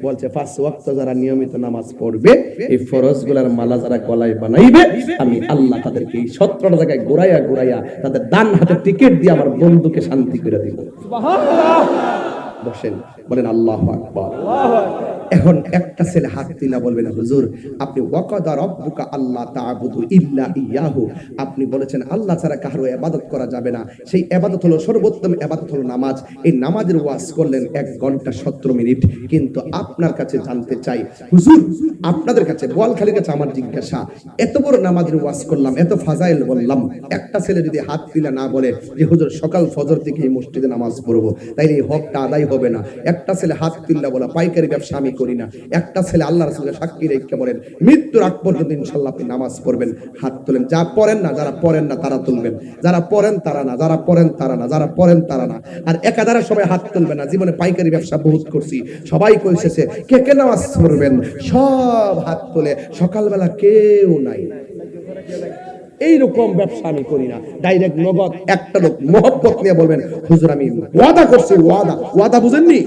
বলছে 5 ওয়াক্ত যারা নিয়মিত নামাজ পড়বে, এই ফরজগুলোর মালা যারা গলায় বানাইবে, আমি আল্লাহ তাদেরকে এই 17টা জায়গায় ঘুরাইয়া ঘুরাইয়া তাদের ডান হাতে টিকিট দিয়ে আমার বন্ধুকে শান্তি করে দিব। সুবহানাল্লাহ। বসেন, বলেন আল্লাহু আকবার। এখন একটা ছেলে হাত তুলে বলবেন, হুজুর আপনি ওয়াকাদা রাব্বুকা আল্লাহ তা'বুদু ইল্লা ইয়াহু, আপনি বলেছেন আল্লাহ ছাড়া কারো ইবাদত করা যাবে না, সেই ইবাদত হলো সর্বোত্তম ইবাদত হলো নামাজ। এই নামাজের ওয়াজ করলেন 1 ঘন্টা 17 মিনিট। কিন্তু আপনার কাছে জানতে চাই হুজুর, আপনাদের কাছে বোয়ালখালীর কাছে আমার জিজ্ঞাসা, এত বড় নামাজের ওয়াজ করলাম, এত ফাজাইল বললাম, একটা ছেলে যদি হাত তুলে না বলে যে হুজুর সকাল ফজর থেকে এই মসজিদে নামাজ পড়বো, তাইলে এই হকটা আদায় হবে না। একটা ছেলে হাত তুলে বলা, পাইকারি ব্যবসা আমি করি না, একটা ছেলে আল্লাহ রাসূলের সাক্ষী রেখে বলেন মৃত্যুর আগ পর্যন্ত ইনশাআল্লাহ আপনি নামাজ পড়বেন, হাত তোলেন। যা পড়েন না, যারা পড়েন না তারা তুলবেন, যারা পড়েন তারা না, যারা পড়েন তারা না, যারা পড়েন তারা না। আর একাধারে সবাই হাত তুলবেন না। জীবনে পাইকারি ব্যবসা বহুত করছি, সবাই কইছে কে কে নামাজ পড়বেন, সব হাত তোলে, সকালবেলা কেউ নাই। এইরকম ব্যবসা আমি করি না, ডাইরেক্ট নগদ। একটা লোক মহব্বত নিয়ে বলবেন হুজুর আমি ওয়াদা করছি, ওয়াদা বুঝেননি?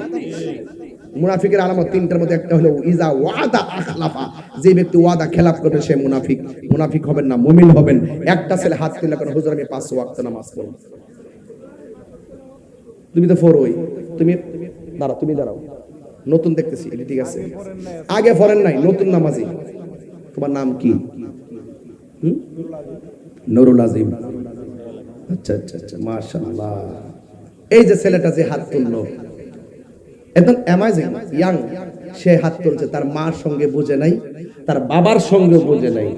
মুনাফিকের আলামত 3টার মধ্যে একটা হলো ইজা ওয়াদা আখলাফা, যে ব্যক্তি ওয়াদা খেলাফ করবে সে মুনাফিক। মুনাফিক হবেন না, মুমিন হবেন। একটা ছেলে হাত তুলে কেন, হুজুর আমি 5 ওয়াক্ত নামাজ পড়ব। তুমি তো পড়োই, তুমি দাঁড়াও, নতুন দেখতেছি, এটা ঠিক আছে, আগে পড়েন নাই, নতুন নামাজি। তোমার নাম কি? নুরুল আজিম। আচ্ছা, মাশাআল্লাহ। এই যে ছেলেটা যে হাত তুললো, একদম অ্যামাজিং ইয়াং, সে হাত তুলছে, তার মার সঙ্গে বুঝে নাই, তার বাবার সঙ্গে বুঝে নাই,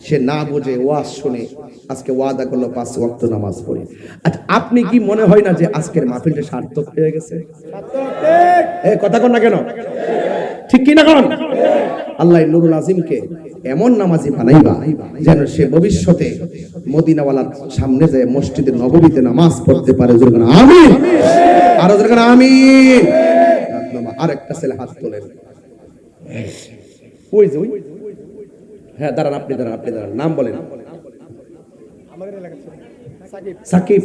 সে না বুঝে ওয়াজ শুনে আজকে ওয়াদা করলো 5 ওয়াক্ত নামাজ পড়ে। আচ্ছা, আপনি কি মনে হয় না যে আজকের মাহফিলটা সার্থক হয়ে গেছে? এই কথা কন না কেন? ঠিক কি না কোন? আল্লাহ নুরুল আজিমকে এমন নামাজি বানাইবা যেন সে ভবিষ্যতে মদিনাওয়ালার সামনে যায় মসজিদে নববীতে নামাজ পড়তে পারে। জোরে বলেন আমিন। আর জোরে বলেন আমিন। আরেকটা ছেলে হাত তোলেন, ওই যে ওই, হ্যাঁ দাঁড়ান, আপনি দাঁড়ান, আপনি দাঁড়ান, নাম বলেন। সাকিব,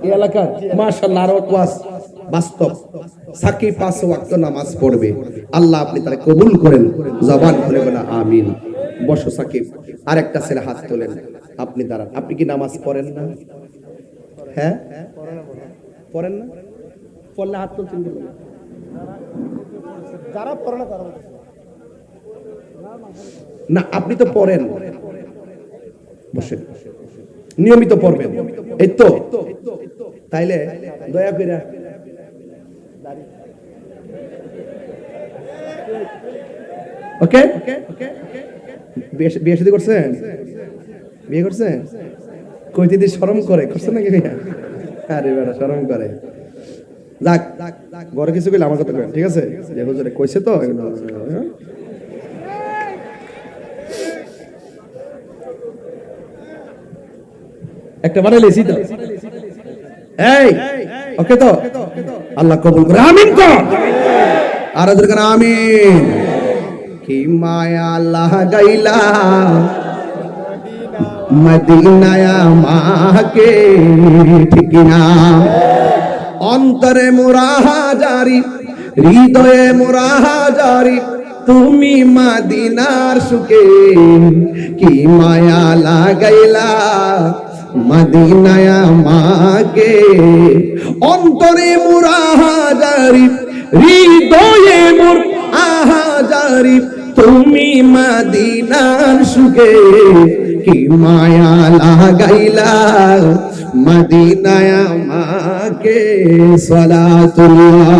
এই এলাকার মাশাআল্লাহ, আর ওয়াজ বাস্তব। সাকিব 5 ওয়াক্ত নামাজ পড়বে, আল্লাহ আপনি তারে কবুল করেন, জবান খুলে বলেন আমিন। বসো সাকিব। আরেকটা ছেলে হাত তোলেন, আপনি দাঁড়ান। আপনি কি নামাজ পড়েন না? হ্যাঁ পড়েন না? পড়লে হাত তুলছেন কেন? যারা পড়ে না তারা না, আপনি তো পড়েন, বসেন, নিয়মিত পড়বেন, এই তো। তাইলে দয়া করে ওকে, বিয়ে শাদী করছেন? বিয়ে করছেন? কই দিদি শরম করে করছেন নাকি বিয়ে? আরে বেটা শরম করে। যাক, ঘরে কিছু কইলে আমার কথা কইবেন, ঠিক আছে? যে হুজুরে কইছে তো একটা বানাইলেছি তো। এই ওকে তো, আল্লাহ কবুল করে, আমিন কর। আর ওদের কাছে আমিন। কি মায়া আল্লাহ গাইলা মদিনায় আমাকে, ঠিক না? অন্তরে মুরাহাজারি, হৃদয়ে মুরাহাজারি, তুমি মদিনার সুখে। কি মায়া লাগাইলা মদিনায় আমাকে, অন্তরে মুরাহাজারি, হৃদয়ে মুরাহাজারি, তুমি মদিনার সুখে। কি মায়া লাগাইলা মদিনায় আমাকে, সালাতুল্লাহ।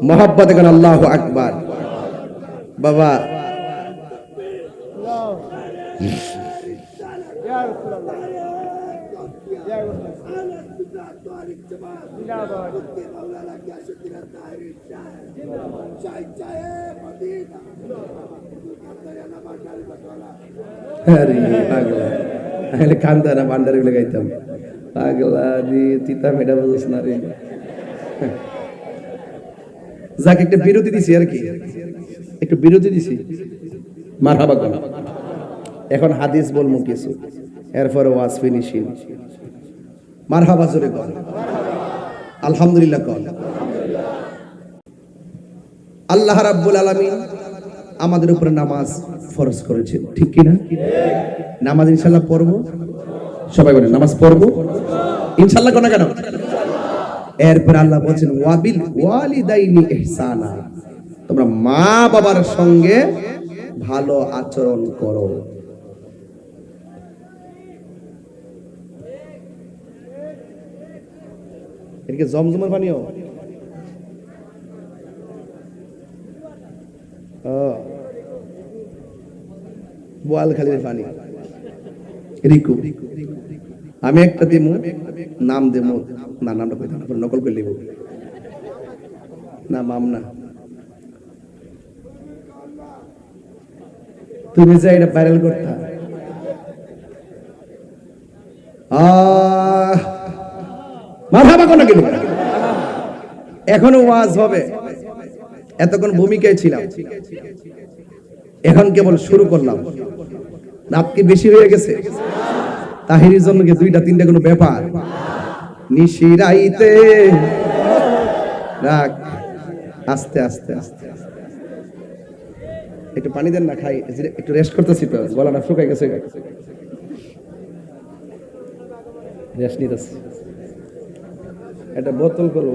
মোহাব্বত করেন, আল্লাহু আকবার। বাবা কান্দানা বান্ডারে গুলো গাইতাম, পাগলা দিয়ে তিতা মেডা বুঝছ না রে। যাক, একটা বিরতি দিছি আর কি, একটু বিরতি দিছি। মারহাবা কর। এখন হাদিস বলবো কিছু, এরপরে ওয়াজ ফিনিশিং। মারহাবা জোরে কর, আলহামদুলিল্লাহ কর। আল্লাহ রাব্বুল আলামিন আমাদের উপরে নামাজ ফরজ করেছেন, ঠিক কি না? নামাজ ইনশাআল্লাহ পড়বো, সবাই বলেন নামাজ পড়বো ইনশাআল্লাহ। কোন কেন? এরপর আল্লাহ বলেন ওয়াবিল ওয়ালিদাইনি ইহসানা, তোমরা মা বাবার সঙ্গে ভালো আচরণ করো। এদিকে জমজমের পানিও বোয়ালখালীর পানি। রিকু, আমি একটা দিমু, নাম দেবো না, নামটা কইতাম না, নকল করে লিব না। মামনা, তুমি যে এটা ভাইরাল করতা, মারহাবা কোন গেল। এখনো ওয়াজ হবে, এতক্ষণ ভূমিকায় ছিলাম, এখন কেবল শুরু করলাম। রাত কি বেশি হয়ে গেছে? তাহিরির জন্য কি 2টা 3টা কোনো ব্যাপার? নিশিরাইতে রাখ, আস্তে আস্তে আস্তে একটু পানি দেন না, খাই, একটু রেস্ট করতেছি তো, গলাটা শুকাই গেছে, রেস্ট নিতেছি। একটা বোতল করবো।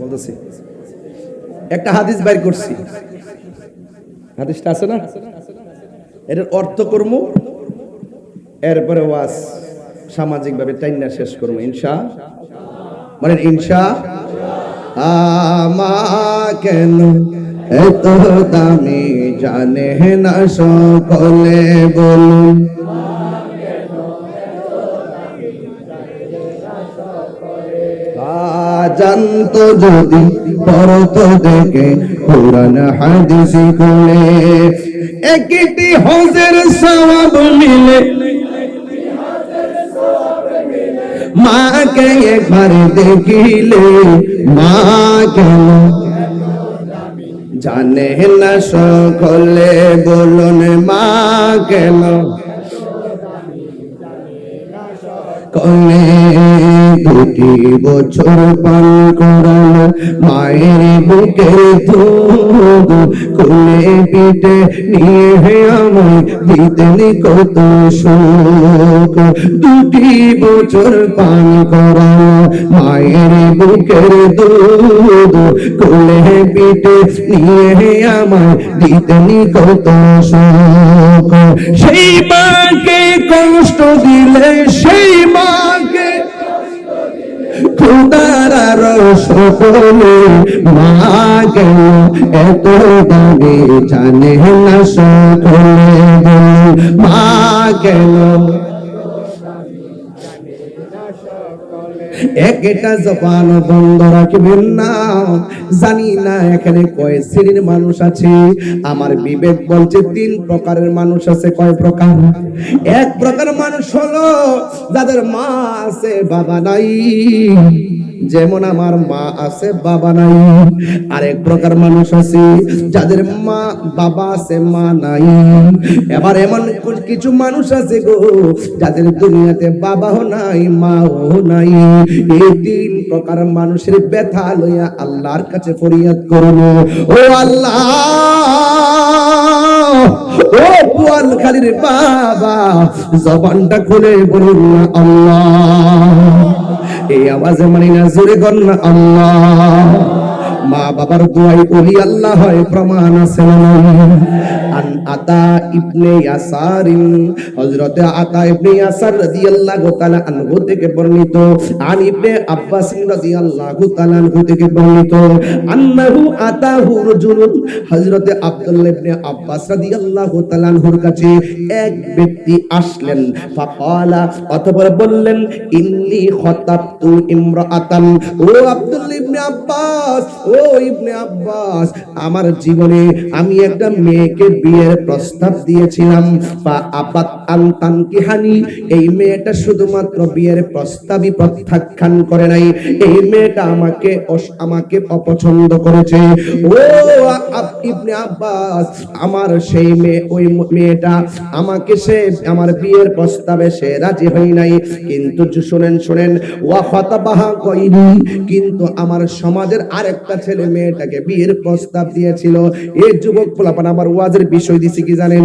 বলতেছি একটা হাদিস বাইর করছি, হাদিসটা আছে না, এটার অর্থ কর্ম, এরপরে ওয়াজ সামাজিক ভাবে টাইনা শেষ করবো ইনশা, মানে ইনশা। আমা কেন এত দামি জানে না সকলে বলুন, জানতো যদি পরত দেখে কোরআন হাদিস খুলে, একটি হজের সওয়াব মিলে, মাকে একবার দেখিলে, মা কেন জানে না সকলে বলুন, মা কেন কলে দুটি বছর পান করালো মায়ের বুকের দুধ, কোলে পিঠে নিয়ে আমায় দিতেন কত সুখ, দুটি বছর পান করালো মায়ের বুকের দুধ, কোলে পিঠে নিয়ে আমায় দিতেন কত সুখ, সেই মাকে কষ্ট দিলে, সেই মাকে খোদার সকলে, মা কেন এত দামি জানে না সকলে, মা কেন একটা জবান বন্ধ রাখবেন না। জানি না এখানে কয় শ্রেণীর মানুষ আছে, আমার বিবেক বলছে 3 প্রকারের মানুষ আছে। কয় প্রকার? এক প্রকার মানুষ হলো যাদের মা আছে বাবা নাই, যেমন আমার মা আছে বাবা নাই। আরেক প্রকার মানুষ আছে যাদের মা বাবা আছে মা নাই। এবার এমন কিছু মানুষ আছে গো যাদের দুনিয়াতে বাবাও নাই মাও নাই। এই 3 প্রকার মানুষের ব্যথা লইয়া আল্লাহর কাছে ফরিয়াদ করব। ও আল্লাহ, ও পোয়ালখালীর বাবা, জবানটা খুলে বলুন না আল্লাহ। এই আওয়াজে মানি না, জোরে কর না আল্লাহ। মা বাবার দোয়াই ওলি আল্লাহ হয়, প্রমাণ আছে না? আন আতা ইবনে ইয়াসার, হযরত আতা ইবনে ইয়াসার রাদিয়াল্লাহু তাআলা আনহু থেকে বর্ণিত, আন ইবনে আব্বাস রাদিয়াল্লাহু তাআলা আনহু থেকে বর্ণিত, আন্নাহু আতাহু রাজুলুন, হযরত আব্দুল্লাহ ইবনে আব্বাস রাদিয়াল্লাহু তাআলা আনহুর কাছে এক ব্যক্তি আসলেন। ফাকালা, অতঃপর বললেন, ইন্নী খাতাবতু ইমরাআতান, ও আব্দুল্লাহ ইবনে আব্বাস, ও ইবনে আব্বাস, আমার জীবনে আমি একটা মেয়েকে বিয়ের প্রস্তাব দিয়েছিলাম। ফা আবাত আন তানকিহানি, এই মেয়েটা শুধুমাত্র বিয়ের প্রস্তাবই প্রত্যাখ্যান করে নাই, এই মেয়েটা আমাকে অপছন্দ করেছে। ও ইবনে আব্বাস, আমার সেই মেয়ে, ওই মেয়েটা আমাকে সে আমার বিয়ের প্রস্তাবে সে রাজি হয় নাই। কিন্তু শুনেন, ওয়া খাতাবাহা কইনি, কিন্তু আমার সমাজের আরেকটা ছেলে মেয়েটাকে বিয়ের প্রস্তাব দিয়েছিল। এই যুবক পোলাপান আমার ওয়াজের বিষয় দিছে কি জানেন?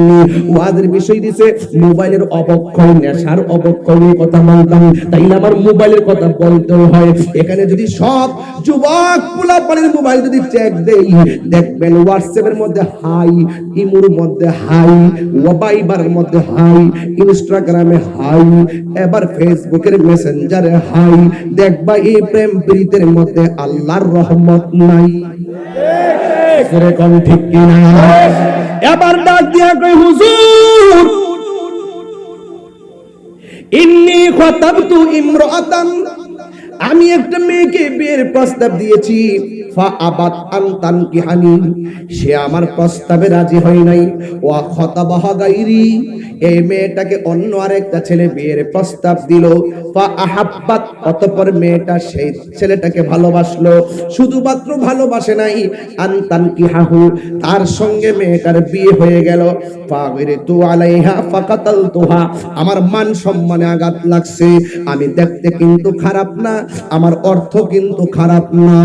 ওয়াজের বিষয় দিছে মোবাইলের অবক্ষয়, নেশার অবক্ষয় নিয়ে কথা বলতাম, তাইলে আমার মোবাইলের কথা বলতে হয়। এখানে যদি সব যুবক পোলাপানের মোবাইল যদি চেক দেই, দেখবেন হোয়াটসঅ্যাপের মধ্যে হাই, ইমোর মধ্যে হাই, ওয়াইবারের মধ্যে হাই, ইনস্টাগ্রামে হাই, এবার ফেসবুকের মেসেঞ্জারে হাই। দেখবা এই প্রেম প্রীতির মধ্যে আল্লাহর রহমত নাই। ঠিক কিনা? এবার ডাক দিয়া কই, হুজুর, ইন্নী খাতাবতু ইমরাআতান, আমি একটা মেয়েকে বিয়ের প্রস্তাব দিয়েছি। ফা আবাত আন তানকিহানি, সে আমার প্রস্তাবে রাজি হয় নাই। ওয়া খাতাবাহা গায়রি, এই মেয়েটাকে অন্য আরেকটা ছেলে বিয়ের প্রস্তাব দিল। ফা আহাব্বাত, অতঃপর মেয়েটা সেই ছেলেটাকে ভালোবাসলো। শুধুমাত্র ভালোবাসে নাই, আন তানকিহাহু, তার সঙ্গে মেয়েটার বিয়ে হয়ে গেল। ফাগরিতু আলাইহা ফাকাতালতুহা, আমার মান সম্মানে আঘাত লাগছে। আমি দেখতে কিন্তু খারাপ না, আমার অর্থ কিন্তু খারাপ না।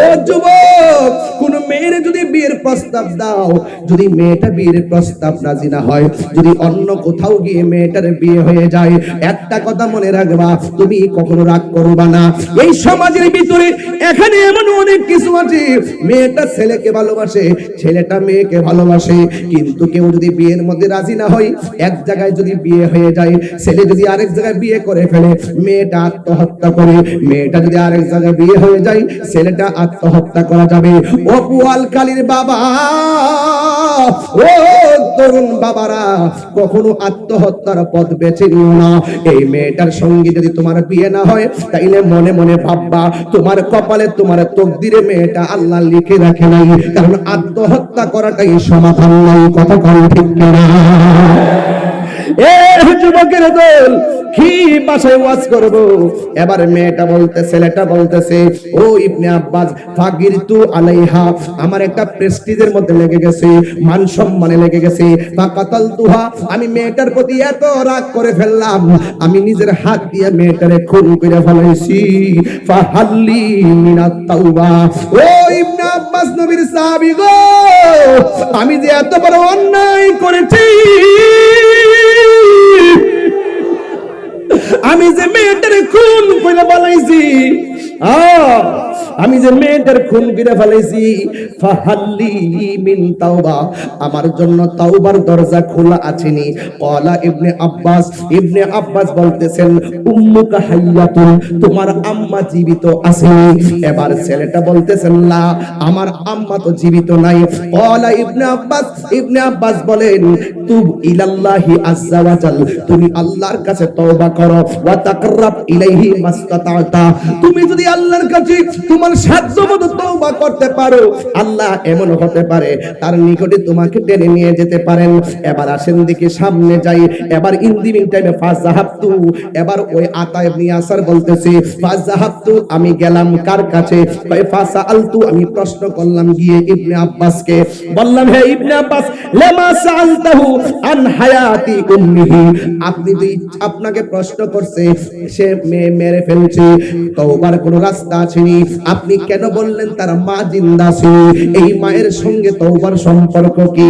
ও যুবক, কোন মেয়ে মেয়ের যদি বিয়ের প্রস্তাব দাও, যদি মেয়েটা বিয়ের প্রস্তাব রাজি না হয়, যদি অন্য কোথাও গিয়ে মেয়েটার বিয়ে হয়ে যায়, একটা কথা মনে রাখবা, তুমি কখনো রাগ করবা না। এই সমাজের ভিতরে এখানে এমন অনেক কিছু আছে, মেয়েটা ছেলেকে ভালোবাসে, ছেলেটা মেয়েকে ভালোবাসে, কিন্তু কেউ যদি বিয়ের মধ্যে রাজি না হয়, এক জায়গায় যদি বিয়ে হয়ে যায়, ছেলে যদি আরেক জায়গায় বিয়ে করে ফেলে, মেয়েটা আত্মহত্যা করে, মেয়েটা যদি আরেক জায়গায় বিয়ে হয়ে যায়, ছেলেটা আত্মহত্যা করা যাবে। ও পোয়ালকালীর বাবা, ও তরুণ বাবারা, কখনো আত্মহত্যার পথ বেছে নিও না। এই মেয়েটার সঙ্গে যদি তোমার বিয়ে না হয়, তাইলে মনে মনে ভাববা তোমার কপালে, তোমার তকদিরে মেয়েটা আল্লাহ লিখে রাখে নাই, কারণ আত্মহত্যা করাটাই সমাধান নাই। কথা বলো ঠিক না? এ যুবকের দল, কি ভাষায় ওয়াজ করব? এবার মেয়েটা বলতে, ছেলেটা বলতেছে, ও ইবনে আব্বাস, ফাগিরতু আলাইহা, আমার একটা প্রেস্টিজের মধ্যে লেগে গেছে, মান সম্মানে লেগে গেছে, ফাকাতালতুহা, আমি মেয়েটার প্রতি এত রাগ করে ফেললাম, আমি নিজের হাত দিয়ে মেয়েটারে খুন করে ফেলেছি। ফাহাল্লি মিনাত তাওবা। ও ইবনে আব্বাস, নবীর সাহাবী গো, আমি যে এত বড় অন্যায় করেছি, আমি যে মেয়েটারে খুন করে ফেলাইছি, আমি যে মেয়েটার খুন করে ফেলাইছি, ফাহাল্লি মিন তাওবা, আমার জন্য তাওবার দরজা খোলা আছেনি। ক্বালা ইবনে আব্বাস বলতেছেন, উম্মুকা হাইয়াতুন, তোমার আম্মা জীবিত আছে? এবার ছেলেটা বলতেছেন, না, আমার আম্মা তো জীবিত নাই। ক্বালা ইবনে আব্বাস বলেন, তুব ইলাল্লাহি আযজা ওয়া জাল, তুমি আল্লাহর কাছে তওবা করো, ওয়া তাকরাব ইলাইহি মাসতাতা, তুমি যদি আল্লাহর কাছে তোমার সাধ্যমতো তওবা করতে পারো, আল্লাহ এমন হতে পারে তার নিকটে তোমাকে টেনে নিয়ে যেতে পারেন। এবার আসেন দেখি সামনে যাই। এবার ইনদিমিং টাইমে ফাযাহাবতু, এবার ওই আতা ইবনে ইয়াসার বলতেছে, ফাযাহাবতু, আমি গেলাম কার কাছে? ফাসাআলতু, আমি প্রশ্ন করলাম গিয়ে ইবনে আব্বাসকে, বললাম, হে ইবনে আব্বাস, লামা সাআলতাহু আন হায়াতি উম্মিহি, আপনি যে আপনাকে প্রশ্ন করছে সে মেয়ে মেরে ফেলছে, তওবার কোনো রাস্তা আছেনি, আপনি কেন বললেন তার মা জিন্দা আছে? এই মায়ের সঙ্গে তওবার সম্পর্ক কি?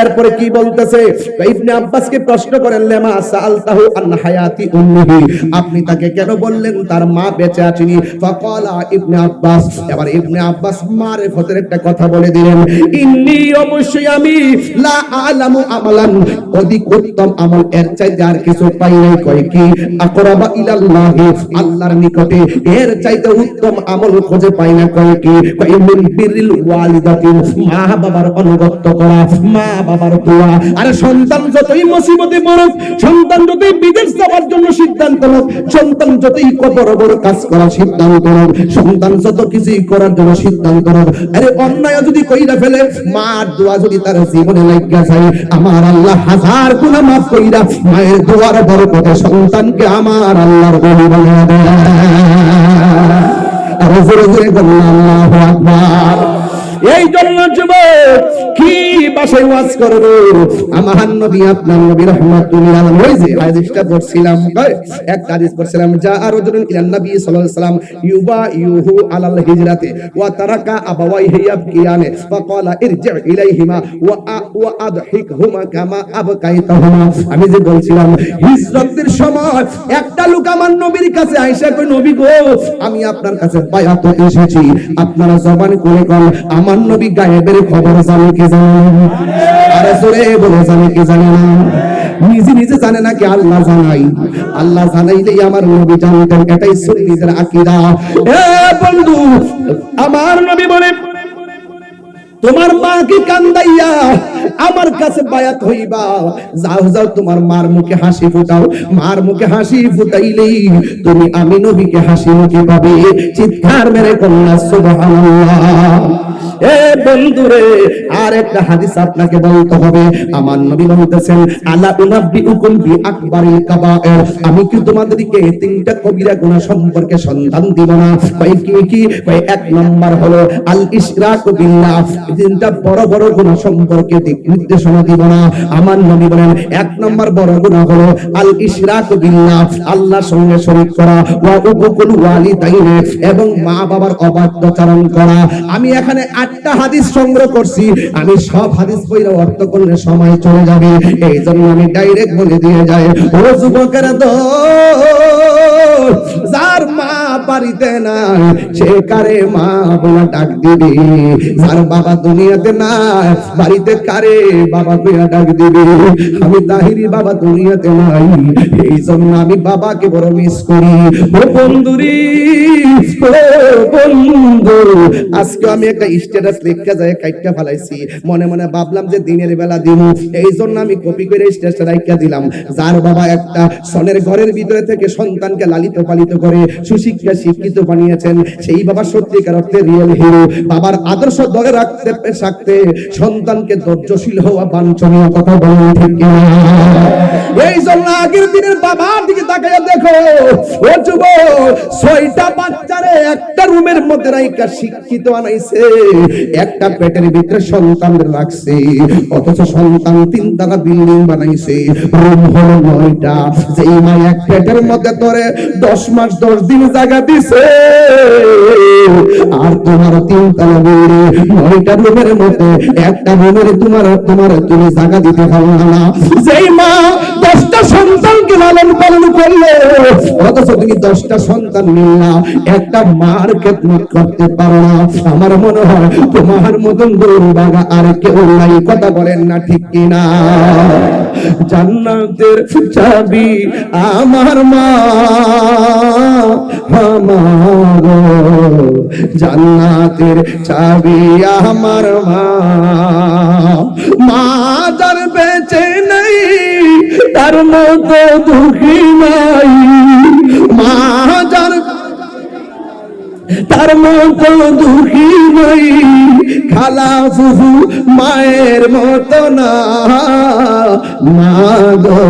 এরপরে কি বলতেছে? ইবনে আব্বাসকে প্রশ্ন করেন, লামা সাআলতাহু আন হায়াতি উম্মিহি, আপনি তাকে কেন বললেন তার মা বেঁচে আছেনি? ফাকালা ইবনে আব্বাস, এবার ইবনে আব্বাস মারিফতের একটা কথা বলে দিলেন, ইন্নী, অবশ্যই আমি, লা আলামু আমালান, অধিক উত্তম আমল এর চাইতে আর কিছু পাই নাই। কয় কি? আকরাবা ইলাল্লাহি, আল্লাহর নিকটে এর চাইতে উত্তম আমল খুঁজে পাই না। কয় কি? কয় মিন বিরিল ওয়ালিদাতি, মা বাবার অনুগত করা, মা বাবার দোয়া। আরে সন্তান যতই মুসিবতে পড়ুক, সন্তান যতই বিদেশ যাওয়ার জন্য সিদ্ধান্ত হোক, সন্তান যতই বড় বড় কাজ করার সিদ্ধান্ত হোক, সন্তান যত কিছুই করার জন্য সিদ্ধান্ত হোক, আরে অন্যায় যদি কইরা ফেলে, মার দোয়া যদি তার জীবনে লাগিয়া যায়, আমার আল্লাহ হাজার গুনাহ মাফ কইরা মায়ের দোয়ার বরকতে সন্তানকে আমার আল্লাহর ওলি বানায় দেয়। আর জোরে জোরে বলুন আল্লাহু আকবার। এই জন্য যুবক, কি ভাষায় ওয়াজ করব? আমার নবী, আপনার নবী রাহমাতুল্লাহ আলাইহি, ওই যে হাদিসটা পড়ছিলাম, একটা হাদিস পড়ছিলাম, যা আরজুন ইলান নবী সাল্লাল্লাহু আলাইহি ওয়াসাল্লাম ইউবাইহু আলাল হিজরাতি ওয়া তারাকা আবাওয়াইহি ইয়াবকিয়ানে ফাকালা ইরজি ইলাইহিমা ওয়া আদহিকহুমা কামা আবকাইতাহুমা। আমি যে বলছিলাম, হিজরতের সময় একটা লোক আমার নবীর কাছে আয়েশা কই, নবী গো, আমি আপনার কাছে বায়াত এসেছি, আপনারা জবান করে কোন আমার নবী গায়েবের খবর জানে কি জানেন? আরে জোরে বলে, জানে কি জানে না? নিজে নিজে জানে না কি আল্লাহ জানাই? আল্লাহ জানাইলেই আমার নবী জানতেন। এটাই সুন্নিদের আকীদা। এ বন্ধু, আমার নবী বলে, তোমার মাকে কান্দাইয়া আমার কাছে বায়াত হইবা, যাও যাও তোমার মার মুখে হাসি ফুটাও। মার মুখে হাসি ফুটাইলেই তুমি আমি নবীকে হাসি মুখে পাবে। চিৎকার মেরে কন্যা সুবহানাল্লাহ। এ বন্ধুরে, আর একটা হাদিস আপনাকে বলতে হবে। আমার নবী বলতেছেন, আলা উনাব্বিউকুম বি আকবারিল কাবায়ের, আমি কি তোমাদেরকে তিনটা কবিরা গুনাহ সম্পর্কে সন্ধান দিব না? কয় কি কি? কয় এক নাম্বার হলো আল ইশরাকু বিল্লাহ, তিনটা বড় বড় গুনাহ সম্পর্কে নির্দেশনা দিব না। আমার নবী বলেন 1 নম্বর বড় গুনাহ হলো আল ইশরাকু বিল্লাহ, আল্লাহর সঙ্গে শরীক করা, ওয়া উকুকুল ওয়ালিদাইনি, এবং মা বাবার অবাধ্যচারণ করা। আমি এখানে 8টা হাদিস সংগ্রহ করছি, আমি সব হাদিস পড়ে অর্থ করলে সময় চলে যাবে, এই জন্য আমি ডাইরেক্ট বলে দিয়ে যাই, ও যুবকেরা যার মা বাড়িতে নাই সে কারে মা বলে ডাক দিবি, যার বাবা দুনিয়াতে নাই বাড়িতে কারে বাবা বলে ডাক দিবি। আমি তাহিরি বাবা দুনিয়াতে নাই, এই জন্য আমি বাবাকে বড় মিস করি। ও বন্ধুরি, ও বন্ধু, আজকে আমি একটা স্ট্যাটাস লিখতে যাই কাইটটা ফেলাইছি, মনে মনে ভাবলাম যে দিনের বেলা দিব, এই জন্য আমি কপি করে স্ট্যাটাসটা রাইখা দিলাম। যার বাবা একটা সনের ঘরের ভিতরে থেকে সন্তানকে লালিত পালিত করে সুশিক্ষা শিক্ষিত বানিয়েছেন, সেই বাবা সত্যিকার অর্থে রিয়েল হিরো। বাবার আদর্শ ধরে রাখতে রাখতে সন্তানকে ধৈর্যশীল হওয়া বাঞ্ছনীয়, কথা বলেন ঠিক কিনা? এই জন্য আগের দিনের বাবার দিকে তাকাইয়া দেখো, ও যুবক, 6টা বাচ্চারে একটা রুমের মধ্যে রাইখা শিক্ষিত আনাইছে, একটা পেটের ভিতরে সন্তানদের রাখছে, অথচ সন্তান 3 তলা বিল্ডিং বানাইছে, রুম হলো 9টা। যেই মা এক পেটের মধ্যে ধরে 10 মাস 10 দিন জায়গা দিছে, আর তোমার 3 তলা বিল্ডিং 9টা রুমের মধ্যে একটা রুমের তুমি জায়গা দিতে পারো না। যেই মা 10টা সন্তানকে লালন পালন করলে, অথচ তুমি 10টা সন্তান নিলা, একটা মার খেদমত করতে পারো না। আমার মনে হয় তোমার মতন দুর্ভাগা আর কেউ নাই, কথা বলেন না ঠিক কিনা? জান্নাতের চাবি আমার মা, আমার জান্নাতের চাবি আমার মা। মা যার বেঁচে নেই তার মতো দুঃখী নাই, মা যার তার মতো দুঃখী নাই, খালা ফুফু মায়ের মতো না। মা গো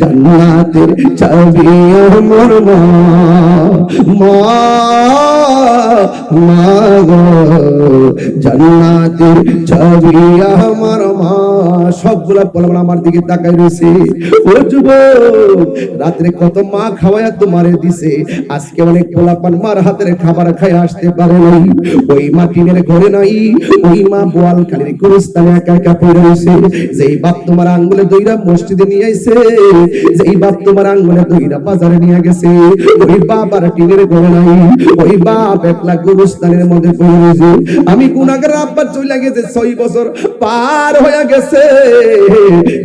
জান্নাতের চাবি আমার মা, মা গো জান্নাতের চাবি আমার মা। সবগুলা বলবো আমার দিকে তাকাই রয়েছে। ও যুবক, রাত্রে কত মা খাওয়ায়া তোমারে দিছে, আজকে অনেক পোলাপান মার হাতের খাবার খাই আসতে পারে নাই। ওই মা টিনের ঘরে নাই, ওই মা বোয়ালখালীর গোরস্থানে একা একা পড়ে রয়েছে। যেই বাপ তোমার আঙ্গুলে দইরা মসজিদে নিয়ে আইছে, যেই বাপ তোমার আঙ্গুলে দইরা বাজারে নিয়ে গেছে, ওই বাপ আর টিনের ঘরে নাই, ওই বাপ একলা গোরস্থানের মধ্যে পড়ে রয়েছে। আমি গুনাহগার আব্বা চলে গেছে, 6 বছর পার হয়ে গেছে,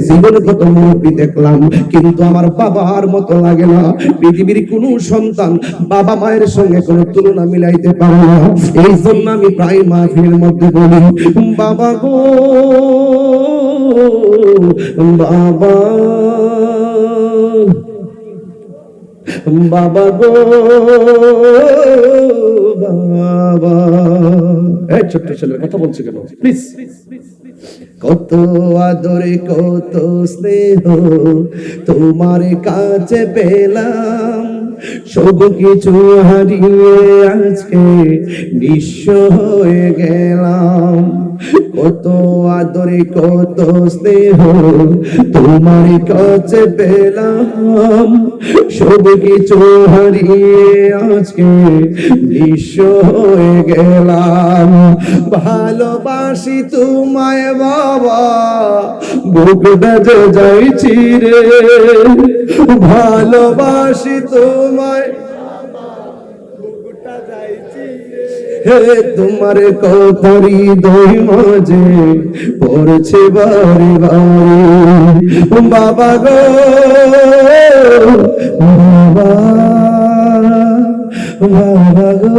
জীবনে কত মুরব্বি দেখলাম, কিন্তু আমার বাবার মতো লাগে না। পৃথিবীর কোন সন্তান বাবা মায়ের সঙ্গে কোনো তুলনা মিলাইতে পারে না। এই জন্য আমি প্রায় মাহফিলের মধ্যে বলি, বাবা গো বাবা, বাবা গো বাবা। এই ছোট্ট ছেলের কথা বলছে কেন প্লিজ? কত আদরে কত স্নেহ তোমার কাছে পেলাম, সব কিছু হারিয়ে আজকে নিঃস্ব হয়ে গেলাম। কত আদরে কত স্নেহ তোমার কাছে পেলাম, সব কিছু হারিয়ে আজকে নিঃস্ব হয়ে গেলাম। ভালোবাসি তোমায় বাবা, বুক বেজে যাইছি রে, ভালোবাসি তোমায় হে, তোমার কথা হৃদয় মাঝে পড়ছে বারে বারে। বাবা গো বাবা, বাবা গো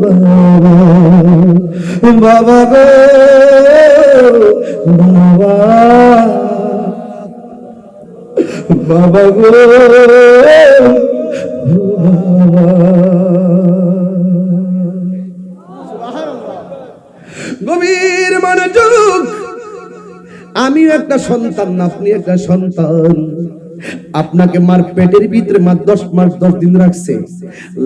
বাবা, বাবা গো বাবা, বাবা গো গভীর মনোযোগ। আমি একটা সন্তান, আপনি একটা সন্তান। আপনাকে মার পেটের ভিতরে মার 10 মাস 10 দিন রাখছে,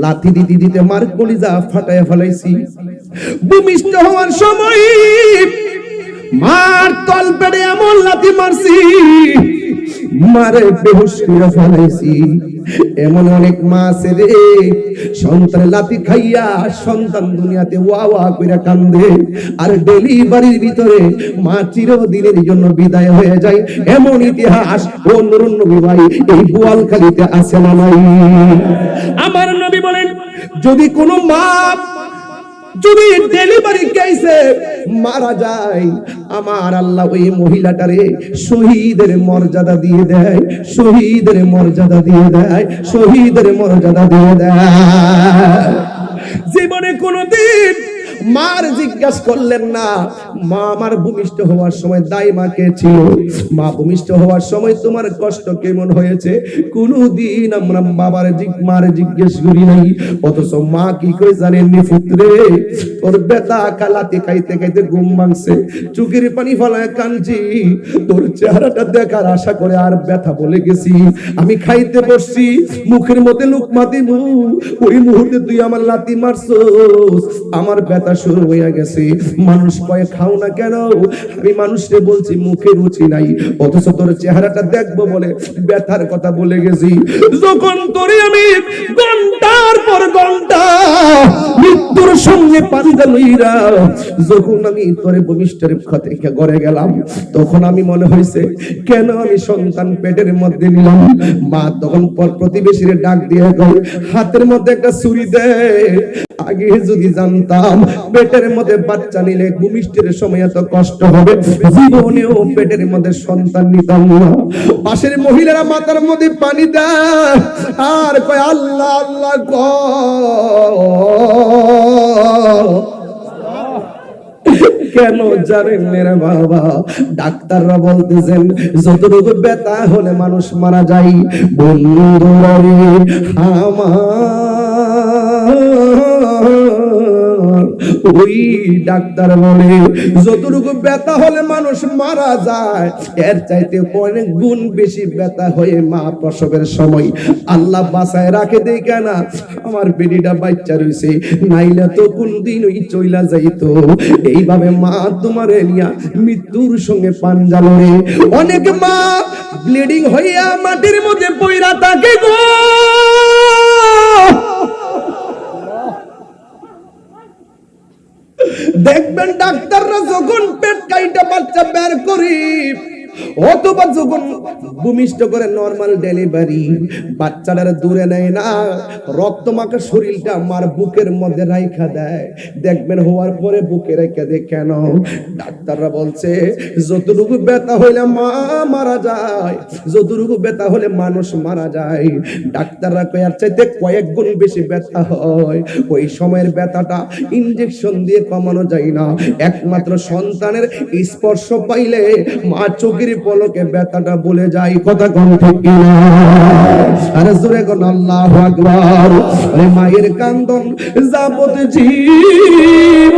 লাথি দিতে দিতে মার কলিজা ফাটাইয়া ফেলাইছি। ভূমিষ্ঠ হওয়ার সময় মার তল পেটে এমন লাথি মারছি, মারে বেহুশ করে ফেলাইছি। এমন অনেক মা আছে রে, সন্তানের লাথি খাইয়া সন্তান দুনিয়াতে ওয়া ওয়া কইরা কান্দে, আর ডেলিভারির ভিতরে মা চিরদিনের জন্য বিদায় হয়ে যায়। এমন ইতিহাস ও নূরুন নবী ভাই এই বোয়ালখালীতে আছে না নাই? আমার নবী বলেন, যদি কোনো মা যদি ডেলিভারি কেসে মারা যায়, আমার আল্লাহ ওই মহিলাটারে শহীদের মর্যাদা দিয়ে দেয়, শহীদের মর্যাদা দিয়ে দেয়, শহীদের মর্যাদা দিয়ে দেয়। জীবনে কোনোদিন মার জিজ্ঞাসা করলেন না, মা আমার ভূমিষ্ঠ হওয়ার সময় দাই মা কে ছিল, মা ভূমিষ্ঠ হওয়ার সময় তোমার কষ্ট কেমন হয়েছে, কোনদিন আমরা মার জিজ্ঞেস করি নাই। অথচ মা কি করে জানেননি, পুত্রে তোর ব্যথা কালাতে খাইতে খাইতে ঘুম ভাঙছে, চোখের পানি ফলায় কাঁদছি, তোর চেহারাটা দেখার আশা করে আর ব্যথা বলে গেছি, আমি খাইতে বসছি, মুখের মধ্যে লুকমা দিব, ওই মুহূর্তে তুই আমার লাথি মারছস, আমার ব্যথা শুরু হয়ে গেছে। মানুষ কয়ে খাও না কেন, আমি মানুষকে বলছি মুখে রুচি নাই, অথচ তোর চেহারাটা দেখবো বলে ব্যথার কথা বলে গেছি। যখন তোরে আমি ঘন্টার পর ঘন্টা মৃত্যুর সঙ্গে পাঞ্জা লইরা যখন আমি তোরে ভূমিষ্ঠের থেকে ঘরে গেলাম, তখন আমি মনে হয়েছে কেন আমি সন্তান পেটের মধ্যে নিলাম। মা তখন প্রতিবেশীর ডাক দিয়ে হাতের মধ্যে একটা ছুরি দেয়, আগে যদি জানতাম পেটের মধ্যে বাচ্চা নিলে ভূমিষ্ঠের সময় এত কষ্ট হবে, জীবনেও পেটের মধ্যে সন্তান নিতাম না। পাশের মহিলারা মাথার মধ্যে পানি দেয় আর কয় আল্লাহ আল্লাহ কেন জানেন রে বাবা, ডাক্তাররা বলতেছেন যতটুকু ব্যথা হলে মানুষ মারা যায়। বন্ধু ওই ডাক্তার বলে যতটুকু ব্যথা হলে মানুষ মারা যায়, এর চাইতে অনেক গুণ বেশি ব্যথা হয়ে মা প্রসবের সময় আল্লাহ বাঁচায় রাখে দেয়। কেন আমার বেডিটা বাচ্চা রয়েছে, নাইলে তো কোনদিন ওই চইলা যাইতো। এইভাবে মা তোমার নিয়া মৃত্যুর সঙ্গে পাঞ্জা লড়ে। অনেক মা ব্লিডিং হইয়া মাটির মধ্যে পইরা থাকে গো, দেখবেন ডাক্তাররা যখন পেট কাইটা বাচ্চা বের করি অথবা যখন ভূমিষ্ঠ করে নরমাল ডেলিভারি, বাচ্চাটার দূরে নেয় না, রক্তমাখা শরীরটা আমার বুকের মধ্যে রাইখা দেয়। দেখবেন হওয়ার পরে বুকে রেখে দেয়। কেন? ডাক্তাররা বলছে যতটুকু ব্যথা হইলে মা মারা যায়, যতটুকু ব্যথা হলে মানুষ মারা যায়, ডাক্তাররা কয়ার চাইতে কয়েক গুণ বেশি ব্যথা হয়। ওই সময়ের ব্যথাটা ইনজেকশন দিয়ে কমানো যায় না, একমাত্র সন্তানের স্পর্শ পাইলে মা চোখের পলকে ব্যথাটা বলে যায়। কথা কোন ঠিক কিনা? আরে জোরে কোন আল্লাহু আকবার। আরে মায়ের কান্দন যাবত জীবন,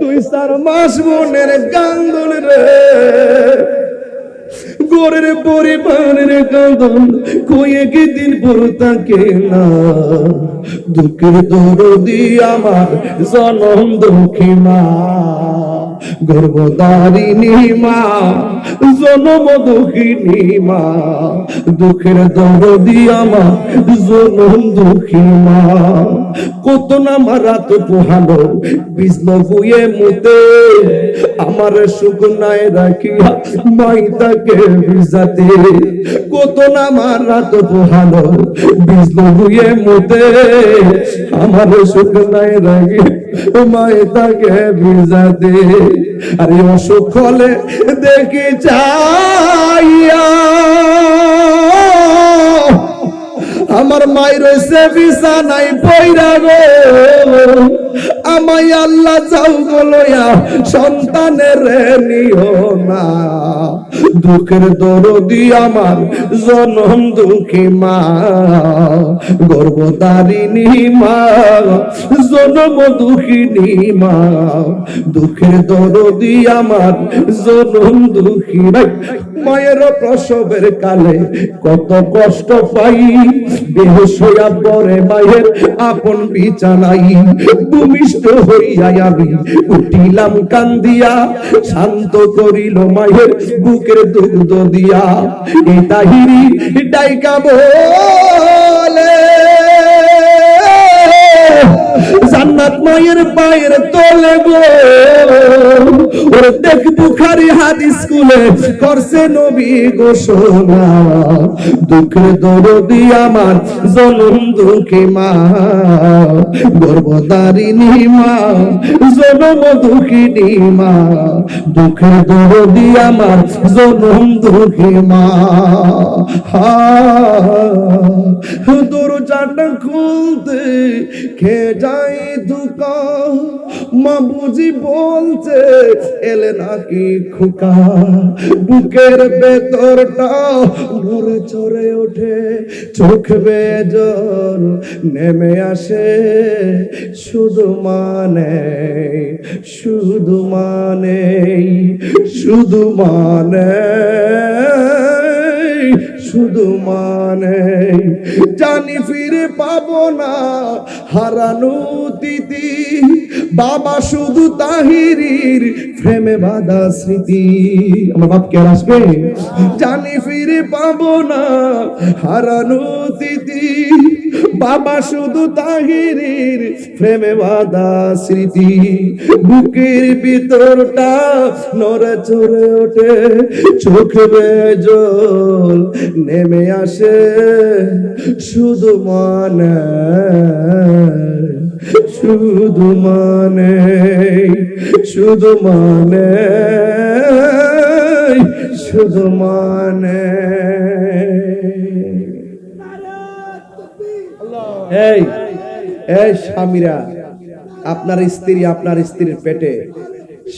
2-4 মাস বোনের কান্দন রে, গোরের পরিবারের কান্দন কয়েক দিন পর থাকে না। দুঃখের দরদি আমার জনম দুঃখী মা, গর্ভধারিণী মা, জনম দুঃখিনী মা, দুঃখের দরদি আমার জনম দুঃখী মা। কত না মারা তো পোহালো বিজল বুয়ে মুতে, আমার শুকনায় রাখিয়া মাই তাকে ভিজাতে। কত না মারা তো পোহালো বিজল বুয়ে মুতে, আমার শুকনায় রাখি মাই তাকে ভিজাতে। আরে অসুখ হলে দেখি চাইয়া আমার মায়ের রয়েছে বিছানায় পইরা গো, আমায় আল্লাহ যাও বলয়া সন্তানের নিও না। দুঃখের দরদি আমার জনম দুঃখী মা, গর্ভধারিণী মা, জনম দুঃখিনী মা, দুঃখের দরদি আমার জনম দুঃখী। মায়ের প্রসবের কালে কত কষ্ট পাই, বেহুশ হইয়া পড়ে মায়ের আপন বিছানায়, ভূমিষ্ঠ হইয়া আমি উঠিলাম কান্দিয়া, শান্ত করিল মায়ের বুকের দুগ্ধ দিয়া। এই তাহিরি ডাইকা বলে জান্নাত মায়ের পায়ের তলে গো। ওরে দেখ বুখারী হাদিস কুলে করছে নবী ঘোষণা, দুঃখের দরদি আমার জনম দুঃখী মা, গর্ভধারিণী মা, জনম দুঃখিনী মা, দুঃখের দরদি আমার জনম দুঃখী মা। দরজাটা খুলতে খে যাই দুকা, মা বুঝি বলছে এলে নাকি খোকা। বুকের ভেতরটা নড়ে চড়ে ওঠে, চোখ বেয়ে জল নেমে আসে, শুধু মানে শুধু মানে শুধু মানে শুধু মানে জানি ফিরে পাবো না হারানো তিথি, বাবা শুধু তাহিরির প্রেমে বাঁধা স্মৃতি। আমার বাপ কে আসবে? জানি ফিরে পাবো না হারানো তিথি, বাবা শুধু তাহিরির প্রেমে বাঁধা স্মৃতি। বুকের ভিতরটা নড়ে চড়ে ওঠে, চোখ বেয়ে জল নেমে আসে, শুধু মানে শুধু মানে শুধু মানে শুধু মানে। এই এই স্বামীরা, আপনার স্ত্রী আপনার স্ত্রীর পেটে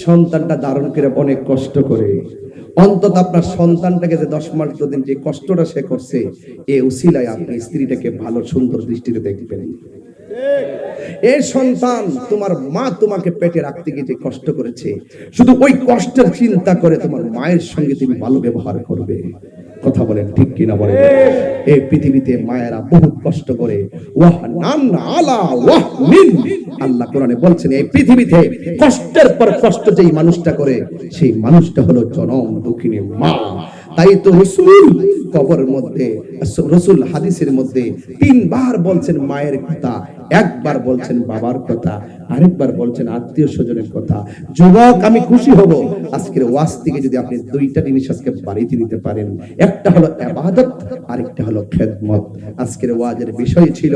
সন্তানটা ধারণ করে অনেক কষ্ট করে, অন্তত আপনার সন্তানটাকে যে 10 মাস দিন যে কষ্টটা সে করছে, এই উসিলায় আপনি স্ত্রীটাকে ভালো সুন্দর দৃষ্টিতে দেখবেন। এই সন্তান তোমার মা তোমাকে পেটে রাখতে গিয়ে যে কষ্ট করেছে, শুধু ওই কষ্টের চিন্তা করে তোমার মায়ের সঙ্গে তুমি ভালো ব্যবহার করবে। কথা বলেন ঠিক কিনা বলেন? এই পৃথিবীতে মায়েরা বহুত কষ্ট করে, ওয়াহ নান আলা ওয়াহ মিন। আল্লাহ কোরআনে বলছেন এই পৃথিবীতে কষ্টের পর কষ্ট যেই মানুষটা করে, সেই মানুষটা হলো জনম দুঃখিনী মা। তাই তো রাসূল কবরের মধ্যে, রাসূল হাদিসের মধ্যে 3 বার বলছেন মায়ের কথা, একবার বলছেন বাবার কথা, আরেকবার বলছেন আত্মীয় স্বজনের কথা। যুবক, আমি খুশি হব আজকের ওয়াজ থেকে যদি আপনি 2টা জিনিস আজকে বাড়িতে নিতে পারেন। একটা হলো ইবাদত, আরেকটা হলো খেদমত। আজকের ওয়াজের বিষয় ছিল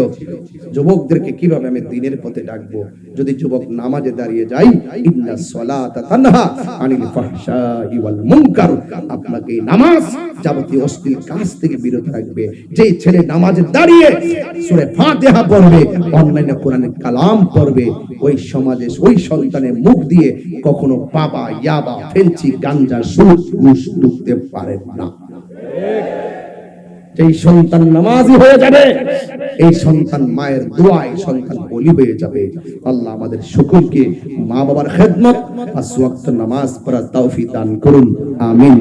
যুবকদেরকে কিভাবে আমি দ্বীনের পথে ডাকবো। যদি যুবক নামাজে দাঁড়িয়ে যায়, ইন্নাস সালাতা তানহা আনিল ফাহশাই ওয়াল মুনকার, আপনাকে নামাজ যাবতীয় অশ্লীল কাজ থেকে বিরত রাখবে। যে ছেলে নামাজে দাঁড়িয়ে সূরা ফাতিহা পড়বে, অনলাইন কোরআনের কালাম পড়বে, ওই সমাজে ওই সন্তানের মুখ দিয়ে কখনো বাবা ইয়াবা ফেন্সি গাঞ্জা সুদ ঘুষ ঢুকতে পারে না। এই সন্তান নামাজি হয়ে যাবে, এই সন্তান মায়ের দোয়ায় সন্তান বলি হয়ে যাবে। আল্লাহ আমাদের সকলকে মা বাবার খেদমত, 5 ওয়াক্ত নামাজ পড়ার তৌফিক দান করুন, আমিন।